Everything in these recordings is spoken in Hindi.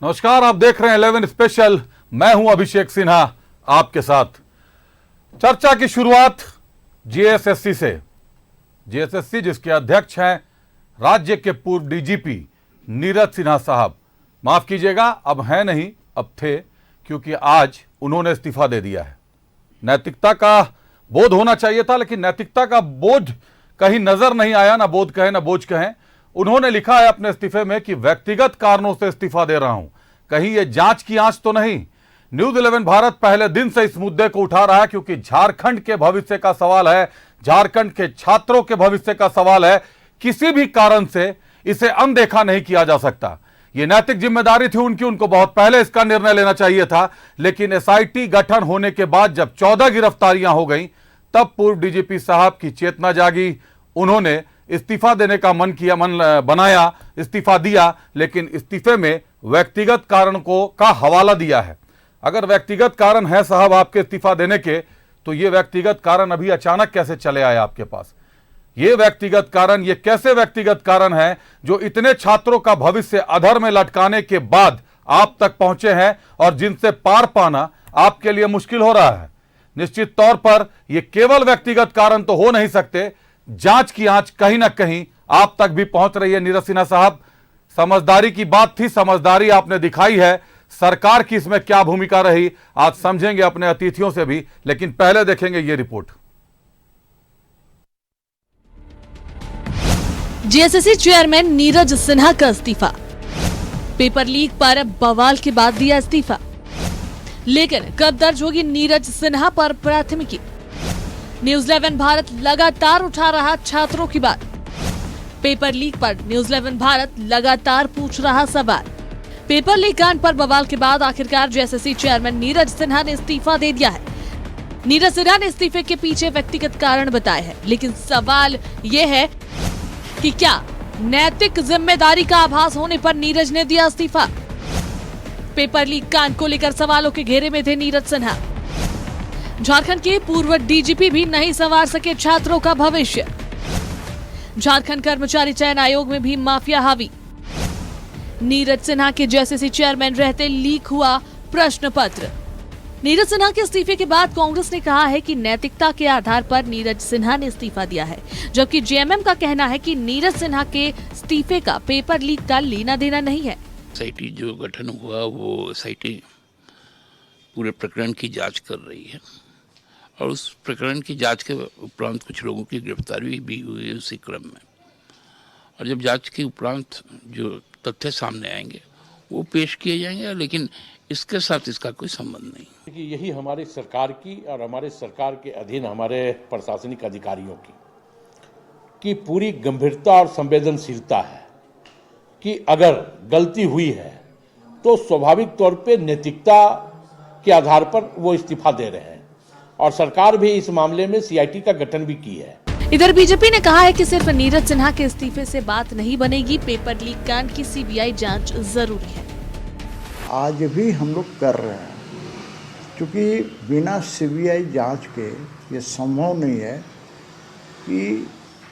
नमस्कार, आप देख रहे हैं 11 स्पेशल। मैं हूं अभिषेक सिन्हा आपके साथ। चर्चा की शुरुआत जीएसएससी से। जीएसएससी जिसके अध्यक्ष हैं राज्य के पूर्व डीजीपी नीरज सिन्हा साहब। माफ कीजिएगा, अब हैं नहीं, अब थे, क्योंकि आज उन्होंने इस्तीफा दे दिया है। नैतिकता का बोध होना चाहिए था, लेकिन नैतिकता का बोझ कहीं नजर नहीं आया। ना बोध कहें ना बोझ कहें। उन्होंने लिखा है अपने इस्तीफे में कि व्यक्तिगत कारणों से इस्तीफा दे रहा हूं। कहीं यह जांच की आंच तो नहीं। न्यूज 11 भारत पहले दिन से इस मुद्दे को उठा रहा है, क्योंकि झारखंड के भविष्य का सवाल है, झारखंड के छात्रों के भविष्य का सवाल है। किसी भी कारण से इसे अनदेखा नहीं किया जा सकता। यह नैतिक जिम्मेदारी थी उनकी, उनको बहुत पहले इसका निर्णय लेना चाहिए था। लेकिन एसआईटी गठन होने के बाद जब 14 गिरफ्तारियां हो गई, तब पूर्व डीजीपी साहब की चेतना जागी। उन्होंने इस्तीफा देने का मन बनाया, इस्तीफा दिया, लेकिन इस्तीफे में व्यक्तिगत कारण का हवाला दिया है। अगर व्यक्तिगत कारण है साहब आपके इस्तीफा देने के, तो ये व्यक्तिगत कारण अभी अचानक कैसे चले आए आपके पास? ये व्यक्तिगत कारण, ये कैसे व्यक्तिगत कारण है जो इतने छात्रों का भविष्य अधर में लटकाने के बाद आप तक पहुंचे हैं और जिनसे पार पाना आपके लिए मुश्किल हो रहा है? निश्चित तौर पर यह केवल व्यक्तिगत कारण तो हो नहीं सकते। जांच की आंच कहीं ना कहीं आप तक भी पहुंच रही है। नीरज सिन्हा साहब, समझदारी की बात थी, समझदारी आपने दिखाई है। सरकार की इसमें क्या भूमिका रही, आज समझेंगे अपने अतिथियों से भी, लेकिन पहले देखेंगे ये report. GSSC chairman Neeraj Sinha का इस्तीफा। पेपर लीक पर बवाल के बाद दिया इस्तीफा। लेकिन कब दर्ज होगी नीरज सिन्हा पर प्राथमिकी? न्यूज 11 भारत लगातार उठा रहा छात्रों की बात। पेपर लीक पर न्यूज 11 भारत लगातार पूछ रहा सवाल। पेपर लीक कांड पर बवाल के बाद आखिरकार जीएसएससी चेयरमैन नीरज सिन्हा ने इस्तीफा दे दिया है। नीरज सिन्हा ने इस्तीफे के पीछे व्यक्तिगत कारण बताए हैं, लेकिन सवाल ये है कि क्या नैतिक जिम्मेदारी का आभास होने पर नीरज ने दिया इस्तीफा? पेपर लीक कांड को लेकर सवालों के घेरे में थे नीरज सिन्हा। झारखंड के पूर्व डीजीपी भी नहीं संवार सके छात्रों का भविष्य। झारखंड कर्मचारी चयन आयोग में भी माफिया हावी। नीरज सिन्हा के जीएसएससी चेयरमैन रहते लीक हुआ प्रश्न पत्र। नीरज सिन्हा के इस्तीफे के बाद कांग्रेस ने कहा है कि नैतिकता के आधार पर नीरज सिन्हा ने इस्तीफा दिया है, जबकि जेएमएम का कहना है कि नीरज सिन्हा के इस्तीफे का पेपर लीक का लेना देना नहीं है। एसआईटी जो गठन हुआ, वो एसआईटी पूरे प्रकरण की जांच कर रही है और उस प्रकरण की जांच के उपरांत कुछ लोगों की गिरफ्तारी भी हुई है उसी क्रम में। और जब जांच के उपरांत जो तथ्य सामने आएंगे वो पेश किए जाएंगे, लेकिन इसके साथ इसका कोई संबंध नहीं। कि यही हमारी सरकार की और हमारे सरकार के अधीन हमारे प्रशासनिक अधिकारियों की पूरी गंभीरता और संवेदनशीलता है कि अगर गलती हुई है तो स्वाभाविक तौर पे नैतिकता के आधार पर वो इस्तीफा दे रहे हैं, और सरकार भी इस मामले में सीआईटी का गठन भी की है। इधर बीजेपी ने कहा है कि सिर्फ नीरज सिन्हा के इस्तीफे से बात नहीं बनेगी, पेपर लीक कांड की सीबीआई जांच जरूरी है। आज भी हम लोग कर रहे हैं, क्योंकि बिना सीबीआई जांच के ये संभव नहीं है कि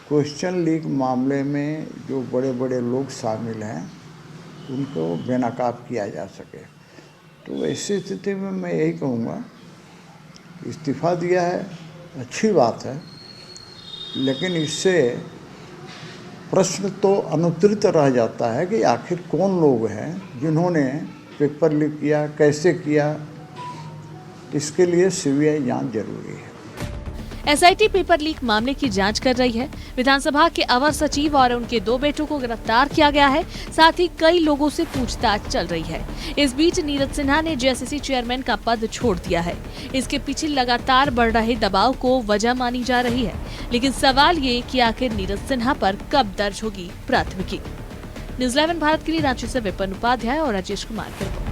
क्वेश्चन लीक मामले में जो बड़े बड़े लोग शामिल हैं उनको बेनकाब किया जा सके। तो ऐसी स्थिति में मैं यही कहूँगा, इस्तीफा दिया है, अच्छी बात है, लेकिन इससे प्रश्न तो अनुत्तरित रह जाता है कि आखिर कौन लोग हैं जिन्होंने पेपर लीक किया, कैसे किया। इसके लिए सीबीआई जांच जरूरी है। एसआईटी पेपर लीक मामले की जांच कर रही है। विधानसभा के अवर सचिव और उनके 2 बेटों को गिरफ्तार किया गया है, साथ ही कई लोगों से पूछताछ चल रही है। इस बीच नीरज सिन्हा ने जीएसएससी चेयरमैन का पद छोड़ दिया है। इसके पीछे लगातार बढ़ रहे दबाव को वजह मानी जा रही है, लेकिन सवाल ये कि आखिर नीरज सिन्हा पर कब दर्ज होगी प्राथमिकी। न्यूज 11 भारत के लिए रांची से विपिन उपाध्याय और राजेश कुमार की रिपोर्ट।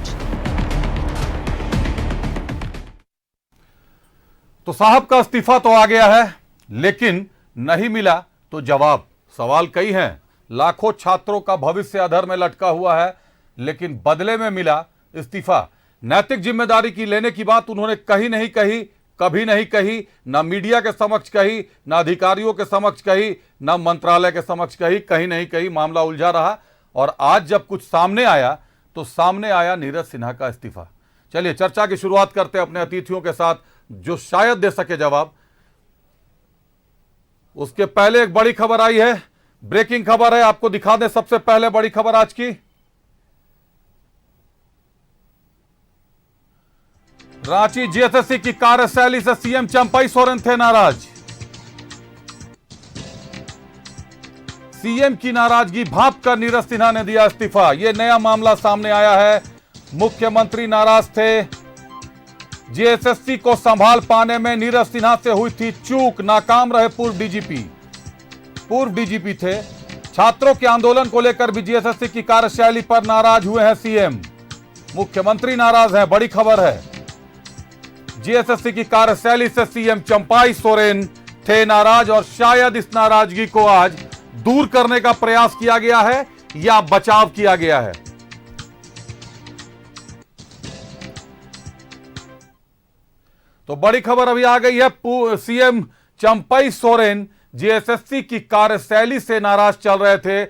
तो साहब का इस्तीफा तो आ गया है, लेकिन नहीं मिला तो जवाब। सवाल कई हैं। लाखों छात्रों का भविष्य अधर में लटका हुआ है, लेकिन बदले में मिला इस्तीफा। नैतिक जिम्मेदारी की लेने की बात उन्होंने कहीं नहीं कही, कभी नहीं कही, ना मीडिया के समक्ष कही, ना अधिकारियों के समक्ष कही, ना मंत्रालय के समक्ष कही, कहीं नहीं कही। मामला उलझा रहा और आज जब कुछ सामने आया तो सामने आया नीरज सिन्हा का इस्तीफा। चलिए चर्चा की शुरुआत करते हैं अपने अतिथियों के साथ, जो शायद दे सके जवाब। उसके पहले एक बड़ी खबर आई है, ब्रेकिंग खबर है, आपको दिखा दें सबसे पहले बड़ी खबर आज की। रांची जीएसएससी की कार्यशैली से सीएम चंपई सोरेन थे नाराज। सीएम की नाराजगी भांप कर नीरज सिन्हा ने दिया इस्तीफा। यह नया मामला सामने आया है। मुख्यमंत्री नाराज थे। जीएसएससी को संभाल पाने में नीरज सिन्हा से हुई थी चूक, नाकाम रहे पूर्व डीजीपी थे। छात्रों के आंदोलन को लेकर भी जीएसएससी की कार्यशैली पर नाराज हुए हैं सीएम। मुख्यमंत्री नाराज हैं, बड़ी खबर है। जीएसएससी की कार्यशैली से सीएम चंपई सोरेन थे नाराज और शायद इस नाराजगी को आज दूर करने का प्रयास किया गया है या बचाव किया गया है। तो बड़ी खबर अभी आ गई है। सीएम चंपई सोरेन जीएसएससी की कार्यशैली से नाराज चल रहे थे।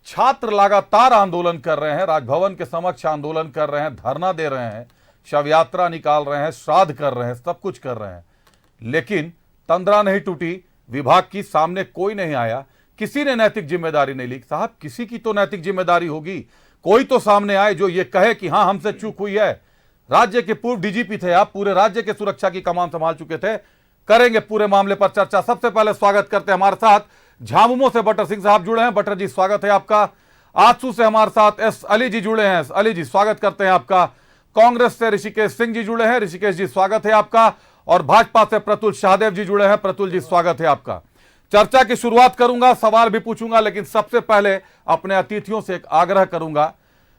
छात्र लगातार आंदोलन कर रहे हैं, राजभवन के समक्ष आंदोलन कर रहे हैं, धरना दे रहे हैं, शव यात्रा निकाल रहे हैं, श्राद्ध कर रहे हैं, सब कुछ कर रहे हैं, लेकिन तंद्रा नहीं टूटी। विभाग की सामने कोई नहीं आया, किसी ने नैतिक जिम्मेदारी नहीं ली। साहब, किसी की तो नैतिक जिम्मेदारी होगी, कोई तो सामने आए जो ये कहे कि हां हमसे चूक हुई है। राज्य के पूर्व डीजीपी थे आप, पूरे राज्य के सुरक्षा की कमान संभाल चुके थे। करेंगे पूरे मामले पर चर्चा। सबसे पहले स्वागत करते हैं हमारे साथ झामुमो से बटर सिंह साहब जुड़े हैं। बटर जी स्वागत है आपका। आजसू से हमारे साथ एस अली जी जुड़े हैं। अली जी स्वागत करते हैं आपका। कांग्रेस से ऋषिकेश सिंह जी जुड़े हैं। ऋषिकेश जी स्वागत है आपका। और भाजपा से प्रतुल शाहदेव जी जुड़े हैं। प्रतुल जी स्वागत है आपका। चर्चा की शुरुआत करूंगा, सवाल भी पूछूंगा, लेकिन सबसे पहले अपने अतिथियों से एक आग्रह करूंगा।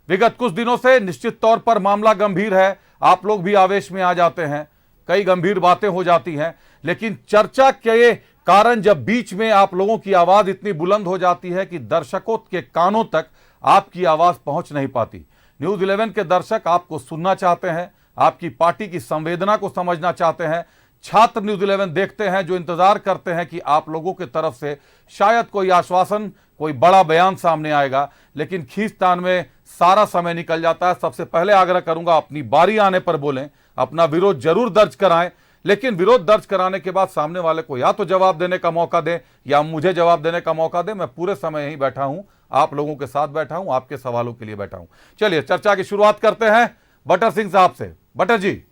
विगत कुछ दिनों से निश्चित तौर पर मामला गंभीर है, आप लोग भी आवेश में आ जाते हैं, कई गंभीर बातें हो जाती हैं, लेकिन चर्चा के कारण जब बीच में आप लोगों की आवाज इतनी बुलंद हो जाती है कि दर्शकों के कानों तक आपकी आवाज पहुंच नहीं पाती। न्यूज 11 के दर्शक आपको सुनना चाहते हैं, आपकी पार्टी की संवेदना को समझना चाहते हैं। छात्र न्यूज 11 देखते हैं, जो इंतजार करते हैं कि आप लोगों की तरफ से शायद कोई आश्वासन, कोई बड़ा बयान सामने आएगा, लेकिन खींचतान में सारा समय निकल जाता है। सबसे पहले आग्रह करूंगा, अपनी बारी आने पर बोलें, अपना विरोध जरूर दर्ज कराएं, लेकिन विरोध दर्ज कराने के बाद सामने वाले को या तो जवाब देने का मौका दें या मुझे जवाब देने का मौका दें। मैं पूरे समय यहीं बैठा हूं, आप लोगों के साथ बैठा हूं, आपके सवालों के लिए बैठा हूं। चलिए चर्चा की शुरुआत करते हैं बटर सिंह साहब से। बटर जी,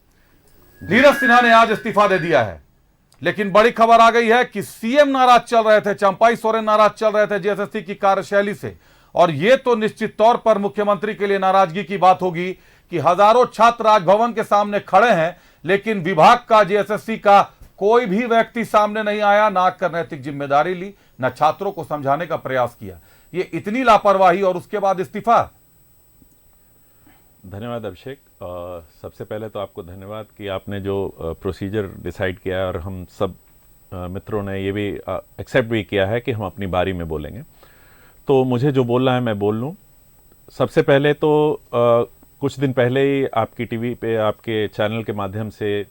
नीरज सिन्हा ने आज इस्तीफा दे दिया है, लेकिन बड़ी खबर आ गई है कि सीएम नाराज चल रहे थे, चंपई सोरेन नाराज चल रहे थे जीएसएससी की कार्यशैली से। और यह तो निश्चित तौर पर मुख्यमंत्री के लिए नाराजगी की बात होगी कि हजारों छात्र राजभवन के सामने खड़े हैं, लेकिन विभाग का, जीएसएससी का कोई भी व्यक्ति सामने नहीं आया, ना कर नैतिक जिम्मेदारी ली, ना छात्रों को समझाने का प्रयास किया। ये इतनी लापरवाही और उसके बाद इस्तीफा। धन्यवाद अभिषेक। सबसे पहले तो आपको धन्यवाद कि आपने जो प्रोसीजर डिसाइड किया है और हम सब मित्रों ने ये भी एक्सेप्ट भी किया है कि हम अपनी बारी में बोलेंगे, तो मुझे जो बोलना है मैं बोल लूँ। सबसे पहले तो कुछ दिन पहले ही आपकी टीवी पे, आपके चैनल के माध्यम से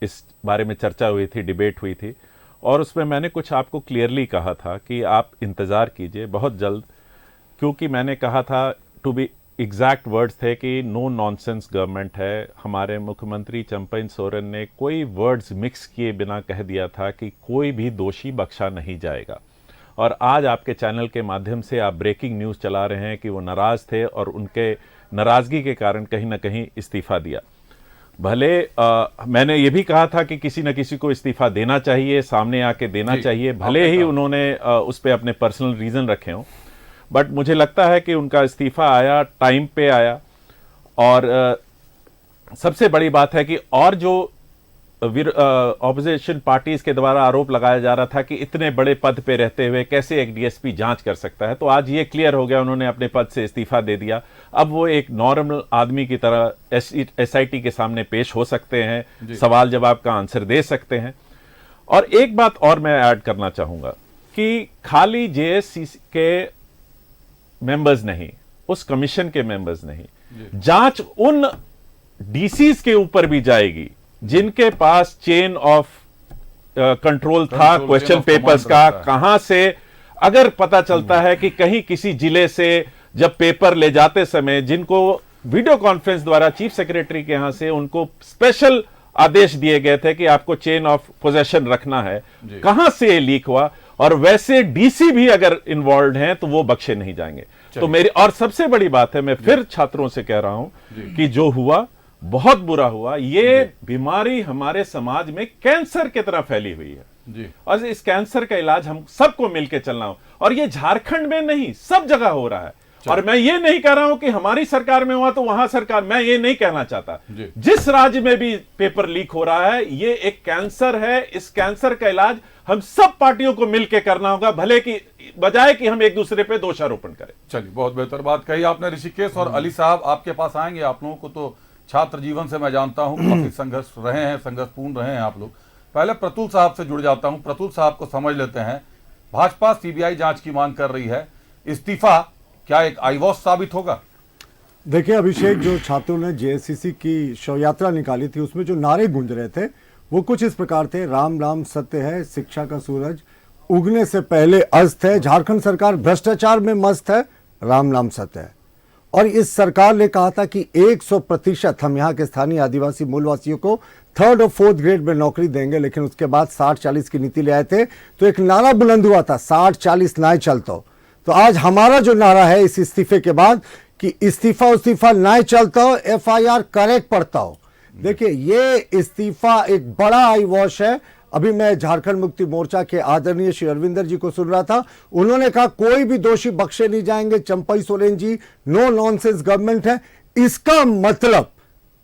इस बारे में चर्चा हुई थी, डिबेट हुई थी, और उसमें मैंने कुछ आपको क्लियरली कहा था कि आप इंतज़ार कीजिए बहुत जल्द, क्योंकि मैंने कहा था, टू बी एग्जैक्ट वर्ड्स थे कि नो नॉनसेंस गवर्नमेंट है। हमारे मुख्यमंत्री चंपई सोरेन ने कोई वर्ड्स मिक्स किए बिना कह दिया था कि कोई भी दोषी बख्शा नहीं जाएगा। और आज आपके चैनल के माध्यम से आप ब्रेकिंग न्यूज़ चला रहे हैं कि वो नाराज़ थे और उनके नाराज़गी के कारण कहीं ना कहीं इस्तीफ़ा दिया। भले मैंने ये भी कहा था कि किसी न किसी को इस्तीफ़ा देना चाहिए, सामने आके देना चाहिए, भले ही उन्होंने उस पर अपने पर्सनल रीज़न रखे हों, बट मुझे लगता है कि उनका इस्तीफ़ा आया, टाइम पे आया। और सबसे बड़ी बात है कि और जो ऑपोजिशन पार्टीज के द्वारा आरोप लगाया जा रहा था कि इतने बड़े पद पे रहते हुए कैसे एक डीएसपी जांच कर सकता है, तो आज ये क्लियर हो गया, उन्होंने अपने पद से इस्तीफा दे दिया। अब वो एक नॉर्मल आदमी की तरह एसआईटी के सामने पेश हो सकते हैं, सवाल जवाब का आंसर दे सकते हैं। और एक बात और मैं ऐड करना चाहूंगा कि खाली जेएससी के मेंबर्स नहीं, उस कमीशन के मेंबर्स नहीं, जांच उन डीसीज के ऊपर भी जाएगी जिनके पास चेन ऑफ कंट्रोल था क्वेश्चन पेपर्स का। कहां से अगर पता चलता है कि कहीं किसी जिले से जब पेपर ले जाते समय जिनको वीडियो कॉन्फ्रेंस द्वारा चीफ सेक्रेटरी के यहां से उनको स्पेशल आदेश दिए गए थे कि आपको चेन ऑफ पोजेशन रखना है। कहां से ये लीक हुआ, और वैसे डीसी भी अगर इन्वॉल्व हैं तो वो बख्शे नहीं जाएंगे। तो मेरी और सबसे बड़ी बात है, मैं फिर छात्रों से कह रहा हूं कि जो हुआ बहुत बुरा हुआ। ये बीमारी हमारे समाज में कैंसर की तरह फैली हुई है जी। और इस कैंसर का इलाज हम सबको मिलकर चलना हो, और ये झारखंड में नहीं सब जगह हो रहा है। और मैं ये नहीं कह रहा हूं कि हमारी सरकार में हुआ तो वहां सरकार, मैं ये नहीं कहना चाहता। जिस राज्य में भी पेपर लीक हो रहा है, ये एक कैंसर है। इस कैंसर का इलाज हम सब पार्टियों को मिलकर करना होगा, भले की बजाय कि हम एक दूसरे पे दोषारोपण करें। चलिए, बहुत बेहतर बात कही आपने ऋषिकेश। और अली साहब, आपके पास आएंगे। आप लोगों को तो छात्र जीवन से मैं जानता हूं, काफी संघर्ष रहे हैं, संघर्षपूर्ण रहे हैं आप लोग। पहले प्रतुल साहब से जुड़ जाता हूं। प्रतुल साहब को समझ लेते हैं। भाजपा सीबीआई जांच की मांग कर रही है, इस्तीफा क्या एक आई वॉश साबित होगा? देखिए अभिषेक, जो छात्रों ने जेएससीसी की शव यात्रा निकाली थी उसमें जो नारे गूंज रहे थे वो कुछ इस प्रकार थे: राम राम सत्य है, शिक्षा का सूरज उगने से पहले अस्त है, झारखंड सरकार भ्रष्टाचार में मस्त है, राम नाम सत्य है। और इस सरकार ने कहा था कि 100% हम यहाँ के स्थानीय आदिवासी मूलवासियों को 3rd और 4th ग्रेड में नौकरी देंगे, लेकिन उसके बाद 60-40 की नीति ले आए थे। तो एक नारा बुलंद हुआ था, 60-40 ना चलता। तो आज हमारा जो नारा है इस इस्तीफे के बाद कि इस्तीफा ना चलता हो, एफआईआर करेक्ट पड़ता हो। देखिए, ये इस्तीफा एक बड़ा आई वॉश है। अभी मैं झारखंड मुक्ति मोर्चा के आदरणीय श्री अरविंदर जी को सुन रहा था, उन्होंने कहा कोई भी दोषी बख्शे नहीं जाएंगे। Champai Soren ji, no nonsense government है। इसका मतलब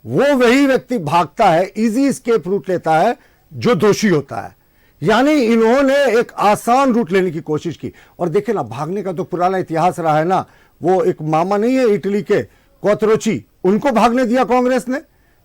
वो वही व्यक्ति भागता है, इजी एस्केप रूट लेता है जो दोषी होता है। यानी इन्होंने एक आसान रूट लेने की कोशिश की। और देखिए ना, भागने का तो पुराना इतिहास रहा है ना। वो एक मामा नहीं है इटली के, कोतरोची, उनको भागने दिया कांग्रेस ने।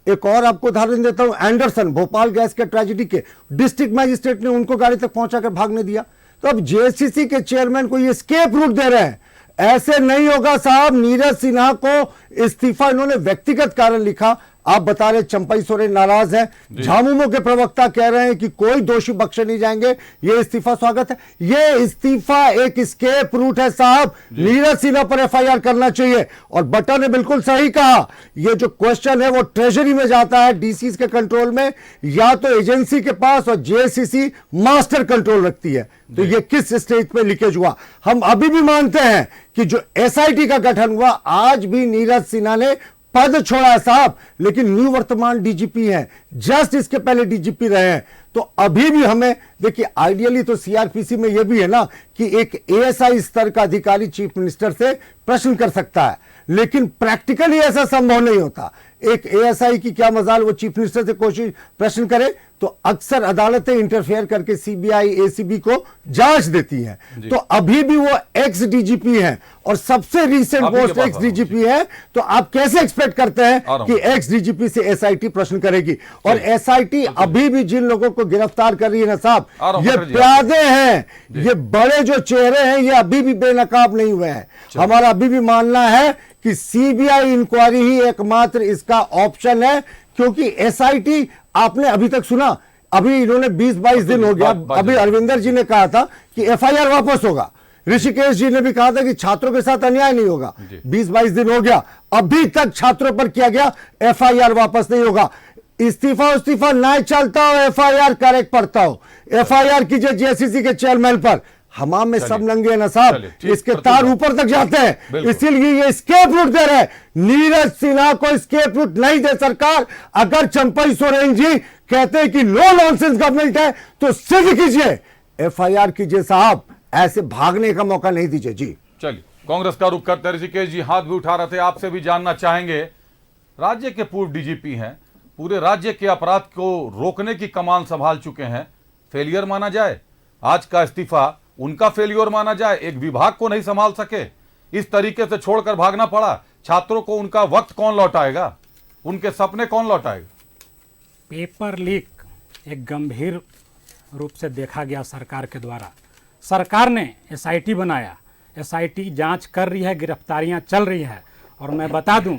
एक और आपको उदाहरण देता हूं, एंडरसन, भोपाल गैस के ट्रेजेडी के डिस्ट्रिक्ट मजिस्ट्रेट ने उनको गाड़ी तक पहुंचाकर भागने दिया। तो अब जेएससीसी के चेयरमैन को ये स्केप रूट दे रहे हैं। ऐसे नहीं होगा साहब। नीरज सिन्हा को इस्तीफा इन्होंने व्यक्तिगत कारण लिखा। आप बता रहे चंपई सोरेन नाराज है, झामुमो के प्रवक्ता कह रहे हैं कि कोई दोषी बख्शे नहीं जाएंगे। ये इस्तीफा स्वागत है। ये इस्तीफा एक स्केप रूट है साहब। नीरज सिन्हा पर एफआईआर करना चाहिए। और बट्टा ने बिल्कुल सही कहा, ये जो क्वेश्चन है वो ट्रेजरी में जाता है, डीसीज के कंट्रोल में, या तो एजेंसी के पास, और जेएससीसी मास्टर कंट्रोल रखती है। तो ये किस स्टेज पे लीकेज हुआ? हम अभी भी मानते हैं कि जो एसआईटी का गठन हुआ, आज भी नीरज सिन्हा ने पद छोड़ा है साहब, लेकिन न्यू वर्तमान डीजीपी हैं, जस्ट इसके पहले डीजीपी रहे हैं। तो अभी भी हमें देखिए, आइडियली तो सीआरपीसी में यह भी है ना कि एक एएसआई स्तर का अधिकारी चीफ मिनिस्टर से प्रश्न कर सकता है, लेकिन प्रैक्टिकली ऐसा संभव नहीं होता। एक एएसआई की क्या मजाल वो चीफ मिनिस्टर से प्रश्न करे? तो अक्सर अदालतें इंटरफेयर करके सीबीआई, एसीबी को जांच देती हैं। तो अभी भी वो एक्स डीजीपी हैं और सबसे रीसेंट पोस्ट एक्स डीजीपी है। तो आप कैसे एक्सपेक्ट करते हैं कि एक्स डीजीपी से एसआईटी प्रश्न करेगी? और एसआईटी अभी भी जिन लोगों को गिरफ्तार कर रही है ना साहब, ये प्यादे हैं, ये बड़े जो चेहरे हैं, ये अभी भी बेनकाब नहीं हुए हैं। हमारा अभी भी मानना है कि सीबीआई इंक्वायरी ही एकमात्र इसका ऑप्शन है, क्योंकि एसआईटी आपने अभी तक सुना, अभी इन्होंने 20-22 दिन हो गया। अभी अरविंदर जी ने कहा था कि एफआईआर वापस होगा, ऋषिकेश जी ने भी कहा था कि छात्रों के साथ अन्याय नहीं होगा। 20-22 दिन हो गया, अभी तक छात्रों पर किया गया एफआईआर वापस नहीं होगा। इस्तीफा ना चलता हो, एफआईआर करेक्ट पड़ता हो। एफआईआर कीजिए जेएससीसी के चेयरमैन पर। हमाम में सब नंगे हैं ना साहब, इसके तार ऊपर तक जाते हैं, इसीलिए ये स्केप रूट दे रहे हैं। नीरज सिन्हा को स्केप रूट नहीं दे सरकार। अगर चंपई सोरेन जी कहते हैं कि नो नॉनसेंस गवर्नमेंट है, तो सिद्ध कीजिए, एफआईआर कीजिए साहब, ऐसे भागने का मौका नहीं दीजिए। जी चलिए, कांग्रेस का रुख करते ऋषिकेश जी हाथ भी उठा रहे थे, आपसे भी जानना चाहेंगे। राज्य के पूर्व डीजीपी हैं, पूरे राज्य के अपराध को रोकने की कमान संभाल चुके हैं, फेलियर माना जाए आज का इस्तीफा? उनका फेलियर माना जाए? एक विभाग को नहीं संभाल सके, इस तरीके से छोड़कर भागना पड़ा। छात्रों को उनका वक्त कौन लौटाएगा? उनके सपने कौन लौटाएगा? पेपर लीक एक गंभीर रूप से देखा गया सरकार के द्वारा। सरकार ने एसआईटी बनाया, एसआईटी जांच कर रही है, गिरफ्तारियां चल रही है। और मैं बता दूं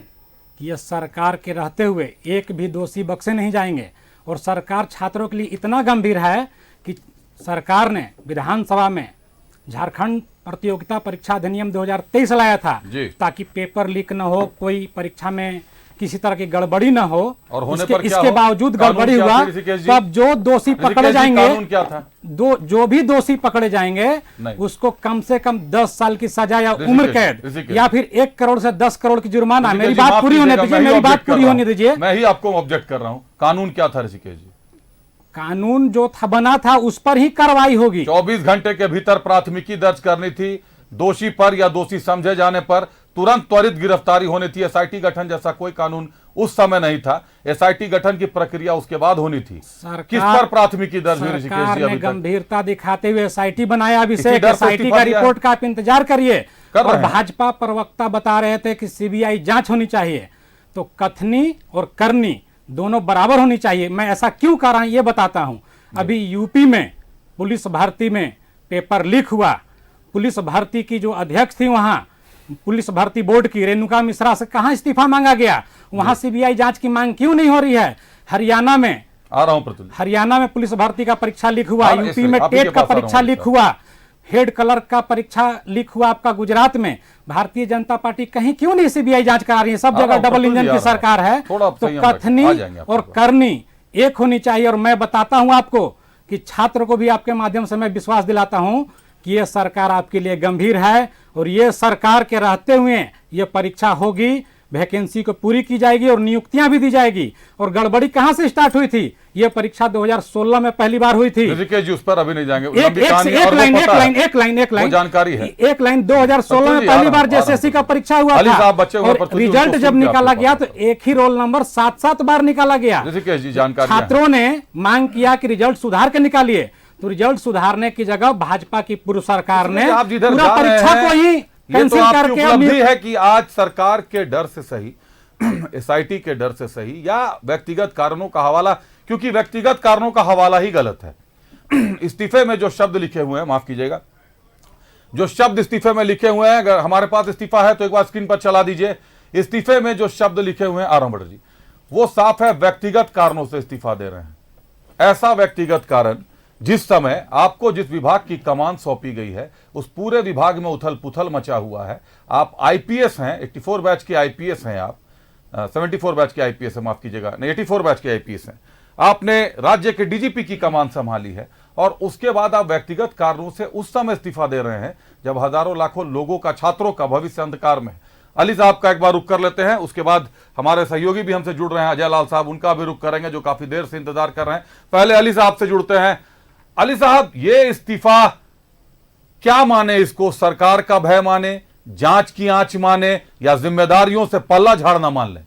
कि यह सरकार के रहते हुए एक भी दोषी बख्शे नहीं जाएंगे। और सरकार छात्रों के लिए इतना गंभीर है कि सरकार ने विधानसभा में झारखंड प्रतियोगिता परीक्षा अधिनियम 2023 लाया था जी। ताकि पेपर लीक न हो, कोई परीक्षा में किसी तरह की गड़बड़ी न हो। और होने इसके, पर क्या इसके हो? बावजूद कानून गड़बड़ी क्या हुआ थी ऋषिकेश जी? तो अब जो दोषी पकड़े ऋषिकेश जी, जाएंगे, कानून क्या था? जो भी दोषी पकड़े जाएंगे नहीं। उसको कम से कम 10 साल की सजा या ऋषिकेश, उम्र कैद ऋषिकेश। या फिर 1 करोड़ से 10 करोड़ की जुर्माना। ऋषिकेश मेरी जी, बात माफ पूरी होने कीजिएगा, दीजिए, मैं ही मेरी बात ऑब्जेक्ट कर पूरी रहा होने हूं। दीजिए। मैं ही आपको ऑब्जेक्ट कर रहा हूं। कानून क्या था ऋषिकेश जी? कानून जो था बना था उस पर ही कार्रवाई होगी। 24 घंटे के भीतर प्राथमिकी दर्ज करनी थी। दोषी पर या दोषी समझे जाने पर तुरंत त्वरित गिरफ्तारी होनी थी। एसआईटी गठन जैसा कोई कानून उस समय नहीं था। एसआईटी गठन की प्रक्रिया उसके बाद होनी थी। किस पर प्राथमिकी दर्ज हुई ऋषिकेश सरकार जी ने अभी तक? गंभीरता दिखाते हुए एसआईटी बनाया। इसी अभिषेक, डर से एसआईटी इस्तीफा का दिया है। रिपोर्ट का आप इंतजार करिए। कर और रहे हैं। भाजपा प्रवक्ता बता रहे थे कि सीबीआई जांच होनी चाहिए, तो कथनी और करनी दोनों बराबर होनी चाहिए। मैं ऐसा क्यों कर रहा हूं ये बताता हूं। अभी यूपी में पुलिस भर्ती में पेपर लीक हुआ। पुलिस भर्ती की जो अध्यक्ष थी वहां पुलिस भर्ती बोर्ड की, रेणुका मिश्रा से कहां इस्तीफा मांगा गया? वहां सीबीआई जांच की मांग क्यों नहीं हो रही है? हरियाणा में आ रहा हूं प्रतुल। हरियाणा में पुलिस भर्ती का परीक्षा लीक हुआ। हाँ, यूपी में आप ही के टेट का पास आ रहा परीक्षा हूं, लीक सर। हुआ। हेड क्लर्क का परीक्षा लीक हुआ आपका गुजरात में। भारतीय जनता पार्टी कहीं क्यों नहीं सीबीआई जांच करा रही है? सब आ रहा जगह हूं, डबल प्रतुल जी, इंजन आ की रहा हूं। सरकार है। थोड़ा तो संयम रखें, कथनी आ जाएंगे आपके और पास। करनी एक होनी चाहिए। और मैं बताता हूं आपको कि छात्र को भी आपके माध्यम से मैं विश्वास दिलाता हूं कि यह सरकार आपके लिए गंभीर है और यह सरकार के रहते हुए यह परीक्षा होगी, वैकेंसी को पूरी की जाएगी और नियुक्तियां भी दी जाएगी। और गड़बड़ी कहां से स्टार्ट हुई थी? यह परीक्षा 2016 में पहली बार हुई थी। ऋषिकेश जी उस पर अभी नहीं जाएंगे। एक लंबी कहानी एक और वो लाइन एक पता है। लाइन एक लाइन एक वो लाइन जानकारी है। एक लाइन 2016 में प्रतुल जी, आ पहली रहा बार हूं, आ रहा जेएसएससी हूं। का परीक्षा हुआ अली था साहब बच्चे हुए और प्रतुल जी, रिजल्ट उनको जब सुन के निकाला आपको गया पता तो एक ही रोल नंबर 7-7 बार निकाला गया। ऋषिकेश जी जानकारी छात्रों ने मांग किया कि रिजल्ट सुधार के निकालिए, तो रिजल्ट सुधारने की जगह भाजपा की पूर्व सरकार ने आप जिधर पूरा जा रहे परीक्षा हैं, को ही ये तो कैंसिल आपकी करके अब उपलब्धि है कि आज सरकार के डर से सही एसआईटी के डर से सही या व्यक्तिगत कारणों का हवाला, क्योंकि व्यक्तिगत कारणों का हवाला ही गलत है। इस्तीफे में जो शब्द लिखे हुए हैं, माफ कीजिएगा, जो शब्द इस्तीफे में लिखे हुए हैं, अगर हमारे पास इस्तीफा है तो एक बार स्क्रीन पर चला दीजिए। इस्तीफे में जो शब्द लिखे हुए हैं आरंभ जी, वो साफ है व्यक्तिगत कारणों से इस्तीफा दे रहे हैं। ऐसा व्यक्तिगत कारण जिस समय आपको जिस विभाग की कमान सौंपी गई है उस पूरे विभाग में उथल पुथल मचा हुआ है। आप आईपीएस हैं, 84 बैच के आईपीएस हैं आप, 74 बैच के आईपीएस है, माफ कीजिएगा, नहीं 84 बैच के आईपीएस हैं। आपने राज्य के डीजीपी की कमान संभाली है और उसके बाद आप व्यक्तिगत कारणों से उस समय इस्तीफा दे रहे हैं जब हजारों लाखों लोगों का, छात्रों का भविष्य अंधकार में है। अली साहब का एक बार रुक कर लेते हैं, उसके बाद हमारे सहयोगी भी हमसे जुड़ रहे हैं, अजय लाल साहब, उनका भी रुक करेंगे जो काफी देर से इंतजार कर रहे हैं। पहले अली साहब से जुड़ते हैं। अली साहब, ये इस्तीफा क्या माने? इसको सरकार का भय माने, जांच की आंच माने, या जिम्मेदारियों से पल्ला झाड़ना मान लें?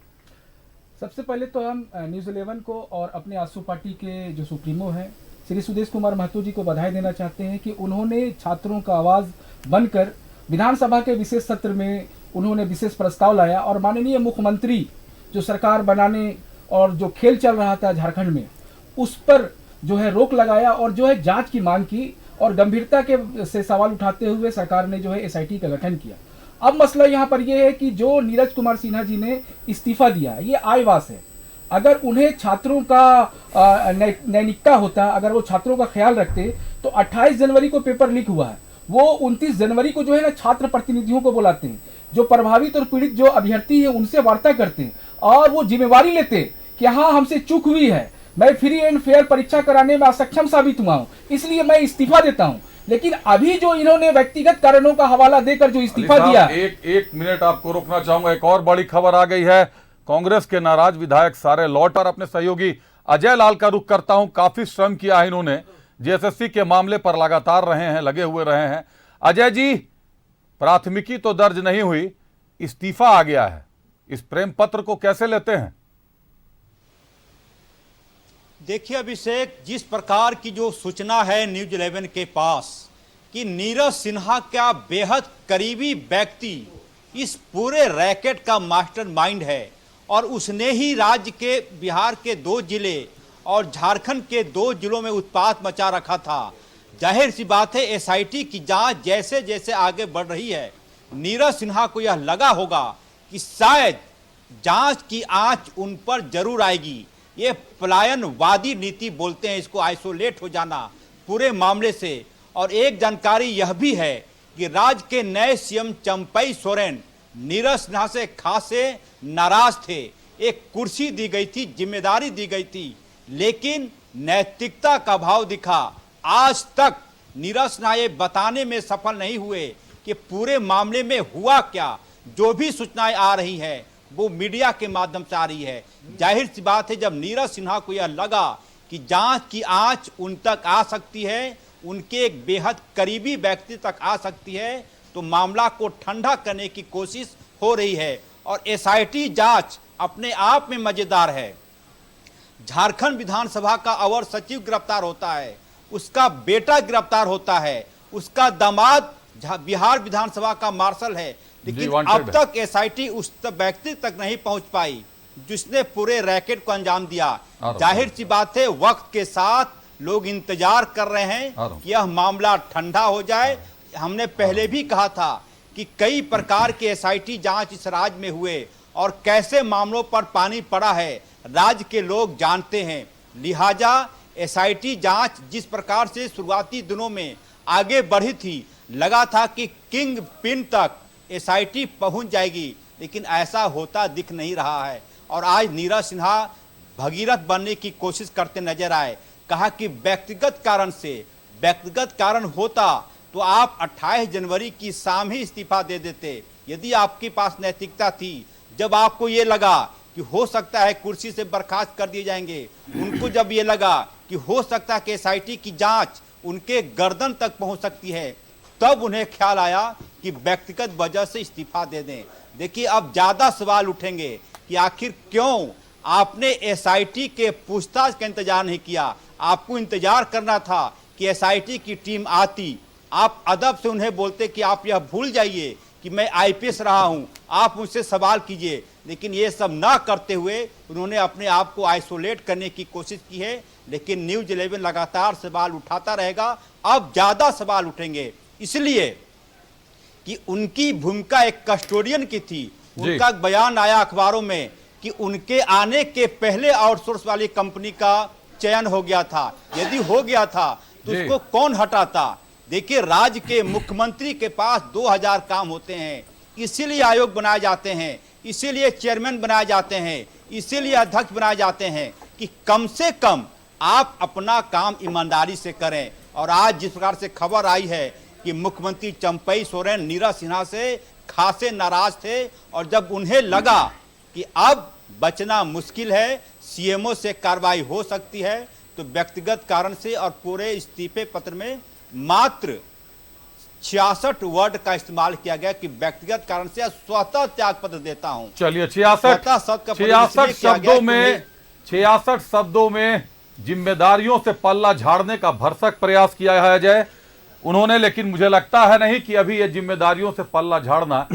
सबसे पहले तो हम न्यूज़ 11 को और अपने आसू पार्टी के जो सुप्रीमो हैं श्री सुदेश कुमार महतो जी को बधाई देना चाहते हैं कि उन्होंने छात्रों का आवाज़ बनकर विधानसभा के विशेष सत्र में उन्होंने विशेष प्रस्ताव लाया और माननीय मुख्यमंत्री जो सरकार बनाने और जो खेल चल रहा था झारखंड में उस पर जो है रोक लगाया और जो है जांच की मांग की और गंभीरता के से सवाल उठाते हुए सरकार ने जो है एसआईटी का गठन किया। अब मसला यहाँ पर यह है कि जो नीरज कुमार सिन्हा जी ने इस्तीफा दिया ये आयवास है। अगर उन्हें छात्रों का नैतिकता होता, अगर वो छात्रों का ख्याल रखते तो 28 जनवरी को पेपर लीक हुआ है, वो 29 जनवरी को जो है ना छात्र प्रतिनिधियों को बुलाते हैं, जो प्रभावित और पीड़ित जो अभ्यर्थी है उनसे वार्ता करते हैं और वो जिम्मेवारी लेते कि हाँ हमसे चूक हुई है, मैं फ्री एंड फेयर परीक्षा कराने में असक्षम साबित हुआ हूं, इसलिए मैं इस्तीफा देता हूं। लेकिन अभी जो इन्होंने व्यक्तिगत कारणों का हवाला देकर जो इस्तीफा दिया, एक मिनट आपको रोकना चाहूंगा। एक और बड़ी खबर आ गई है, कांग्रेस के नाराज विधायक सारे लौट पर। अपने सहयोगी अजय लाल का रुख करता हूं। काफी श्रम किया है इन्होंने, जेएसएससी के मामले पर लगातार रहे हैं, लगे हुए रहे हैं। अजय जी, प्राथमिकी तो दर्ज नहीं हुई, इस्तीफा आ गया है, इस प्रेम पत्र को कैसे लेते हैं? देखिए अभिषेक, जिस प्रकार की जो सूचना है न्यूज़ 11 के पास कि नीरज सिन्हा का बेहद करीबी व्यक्ति इस पूरे रैकेट का मास्टरमाइंड है और उसने ही राज्य के बिहार के 2 जिले और झारखंड के 2 जिलों में उत्पात मचा रखा था। जाहिर सी बात है एसआईटी की जांच जैसे जैसे आगे बढ़ रही है, नीरज सिन्हा को यह लगा होगा कि शायद जांच की आंच उन पर जरूर आएगी। ये पलायनवादी नीति बोलते हैं इसको, आइसोलेट हो जाना पूरे मामले से और एक जानकारी यह भी है कि राज्य के नए सीएम चंपई सोरेन नीरज सिन्हा से खासे नाराज थे। एक कुर्सी दी गई थी, जिम्मेदारी दी गई थी, लेकिन नैतिकता का भाव दिखा। आज तक नीरज सिन्हा ये बताने में सफल नहीं हुए कि पूरे मामले में हुआ क्या। जो भी सूचनाएं आ रही है वो मीडिया के माध्यम से आ रही है। जाहिर सी बात है, जब नीरज सिन्हा को यह लगा कि जांच की आंच उन तक आ सकती है, उनके एक बेहद करीबी व्यक्ति तक आ सकती है, तो मामला को ठंडा करने की कोशिश हो रही है। और एसआईटी जांच अपने आप में मजेदार है। झारखंड विधानसभा का अवर सचिव गिरफ्तार होता है, उसका बेटा गिरफ्तार होता है, उसका दामाद बिहार विधानसभा का मार्शल है, लेकिन अब तक एसआईटी उस व्यक्ति तक नहीं पहुंच पाई जिसने पूरे रैकेट को अंजाम दिया। जाहिर सी बात है, वक्त के साथ लोग इंतजार कर रहे हैं कि यह मामला ठंडा हो जाए। हमने पहले भी कहा था कि कई प्रकार के एसआईटी जांच इस राज्य में हुए और कैसे मामलों पर पानी पड़ा है राज्य के लोग जानते हैं। लिहाजा एसआईटी जांच जिस प्रकार से शुरुआती दिनों में आगे बढ़ी थी, लगा था कि किंग पिन तक एसआईटी पहुंच जाएगी, लेकिन ऐसा होता दिख नहीं रहा है। और आज नीरज सिन्हा भगीरथ बनने की कोशिश करते नजर आए। कहा कि व्यक्तिगत कारण होता तो आप 28 जनवरी की शाम ही इस्तीफा दे देते। यदि आपके पास नैतिकता थी, जब आपको ये लगा कि हो सकता है कुर्सी से बर्खास्त कर दिए जाएंगे, उनको जब ये लगा कि हो सकता है कि एसआईटी की जांच उनके गर्दन तक पहुंच सकती है, तब उन्हें ख्याल आया कि व्यक्तिगत वजह से इस्तीफा दे दें। देखिए, अब ज्यादा सवाल उठेंगे कि आखिर क्यों आपने एसआईटी के पूछताछ का इंतजार नहीं किया। आपको इंतजार करना था कि एसआईटी की टीम आती, आप अदब से उन्हें बोलते कि आप यह भूल जाइए कि मैं आईपीएस रहा हूं, आप मुझसे सवाल कीजिए। लेकिन ये सब ना करते हुए उन्होंने अपने आप को आइसोलेट करने की कोशिश की है। लेकिन न्यूज़ 11 लगातार सवाल उठाता रहेगा। अब ज्यादा सवाल उठेंगे, इसलिए कि उनकी भूमिका एक कस्टोडियन की थी। उनका बयान आया अखबारों में कि उनके आने के पहले आउटसोर्स वाली कंपनी का चयन हो गया था। यदि हो गया था तो उसको कौन हटाता। देखिए, राज्य के मुख्यमंत्री के पास 2000 काम होते हैं, इसीलिए आयोग बनाए जाते हैं, इसीलिए चेयरमैन बनाए जाते हैं, इसीलिए अध्यक्ष बनाए जाते हैं कि कम से कम आप अपना काम ईमानदारी से करें। और आज जिस प्रकार से खबर आई है कि मुख्यमंत्री चंपई सोरेन नीरज सिन्हा से खासे नाराज थे, और जब उन्हें लगा कि अब बचना मुश्किल है, सीएमओ से कार्रवाई हो सकती है, तो व्यक्तिगत कारण से और पूरे इस्तीफे पत्र में मात्र 66 वर्ड का इस्तेमाल किया गया कि व्यक्तिगत कारण से स्वतः त्याग पत्र देता हूं। चलिए, 66 शब्दों में जिम्मेदारियों से पल्ला झाड़ने का भरसक प्रयास किया है अजय उन्होंने, लेकिन मुझे लगता है नहीं कि अभी ये जिम्मेदारियों से पल्ला झाड़ना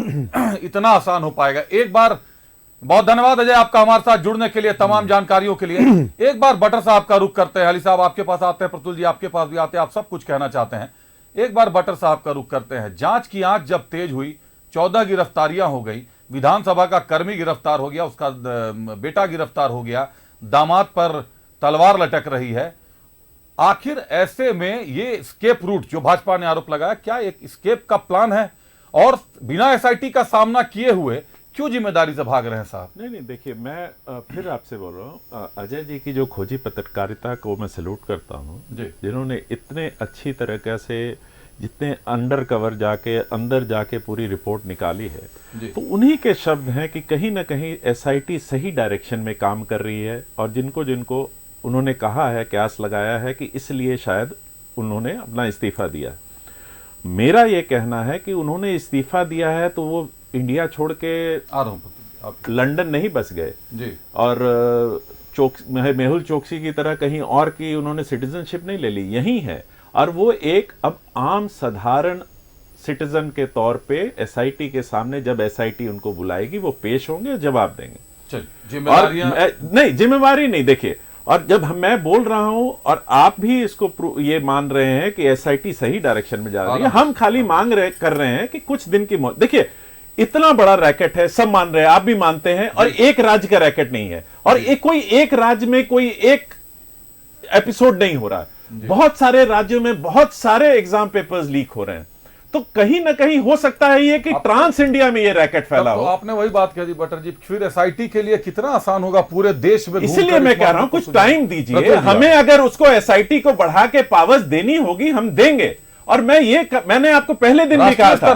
इतना आसान हो पाएगा। एक बार बहुत धन्यवाद अजय आपका हमारे साथ जुड़ने के लिए, तमाम जानकारियों के लिए। एक बार बटर साहब का रुख करते हैं। अली साहब आपके पास आते हैं, प्रतुल जी आपके पास भी आते हैं, आप सब कुछ कहना चाहते हैं। एक बार बटर साहब का रुख करते हैं। जांच की आंच जब तेज हुई, 14 गिरफ्तारियां हो गई, विधानसभा का कर्मी गिरफ्तार हो गया, उसका बेटा गिरफ्तार हो गया, दामाद पर तलवार लटक रही है। आखिर ऐसे में ये स्केप रूट जो भाजपा ने आरोप लगाया, क्या एक स्केप का प्लान है? और बिना एसआईटी का सामना किए हुए क्यों जिम्मेदारी से भाग रहे हैं साहब? नहीं, देखिए, मैं फिर आपसे बोल रहा हूँ, अजय जी की जो खोजी पत्रकारिता को मैं सैल्यूट करता हूँ, जिन्होंने इतने अच्छी तरीके से, जितने अंडर कवर जाके, अंदर जाके पूरी रिपोर्ट निकाली है, तो उन्हीं के शब्द हैं कि कहीं ना कहीं एसआईटी सही डायरेक्शन में काम कर रही है। और जिनको उन्होंने कहा है, क्यास लगाया है कि इसलिए शायद उन्होंने अपना इस्तीफा दिया। मेरा ये कहना है कि उन्होंने इस्तीफा दिया है तो वो इंडिया छोड़ के लंदन नहीं बस गए और मेहुल चोकसी की तरह कहीं और की उन्होंने सिटीजनशिप नहीं ले ली, यही है। और वो एक अब आम साधारण सिटीजन के तौर पे एसआईटी के सामने, जब एसआईटी उनको बुलाएगी, वो पेश होंगे, जवाब देंगे। जिम्मेवारी नहीं, देखिए, और जब मैं बोल रहा हूं और आप भी इसको ये मान रहे हैं कि एसआईटी सही डायरेक्शन में जा रही है, हम खाली कर रहे हैं कि कुछ दिन की देखिए, इतना बड़ा रैकेट है, सब मान रहे हैं, आप भी मानते हैं, और एक राज्य का रैकेट नहीं है, और कोई एक राज्य में कोई एक एपिसोड नहीं हो रहा है। बहुत सारे राज्यों में बहुत सारे एग्जाम पेपर्स लीक हो रहे हैं। तो कहीं ना कहीं हो सकता है ये कि ट्रांस इंडिया में ये रैकेट फैला हो। आपने वही बात कह दी बटर जी, फिर एसआईटी के लिए कितना आसान होगा पूरे देश में। इसलिए मैं कह रहा हूं कुछ टाइम दीजिए हमें, अगर उसको एसआईटी को बढ़ा के पावर्स देनी होगी हम देंगे। और मैंने आपको पहले दिन भी कहा था,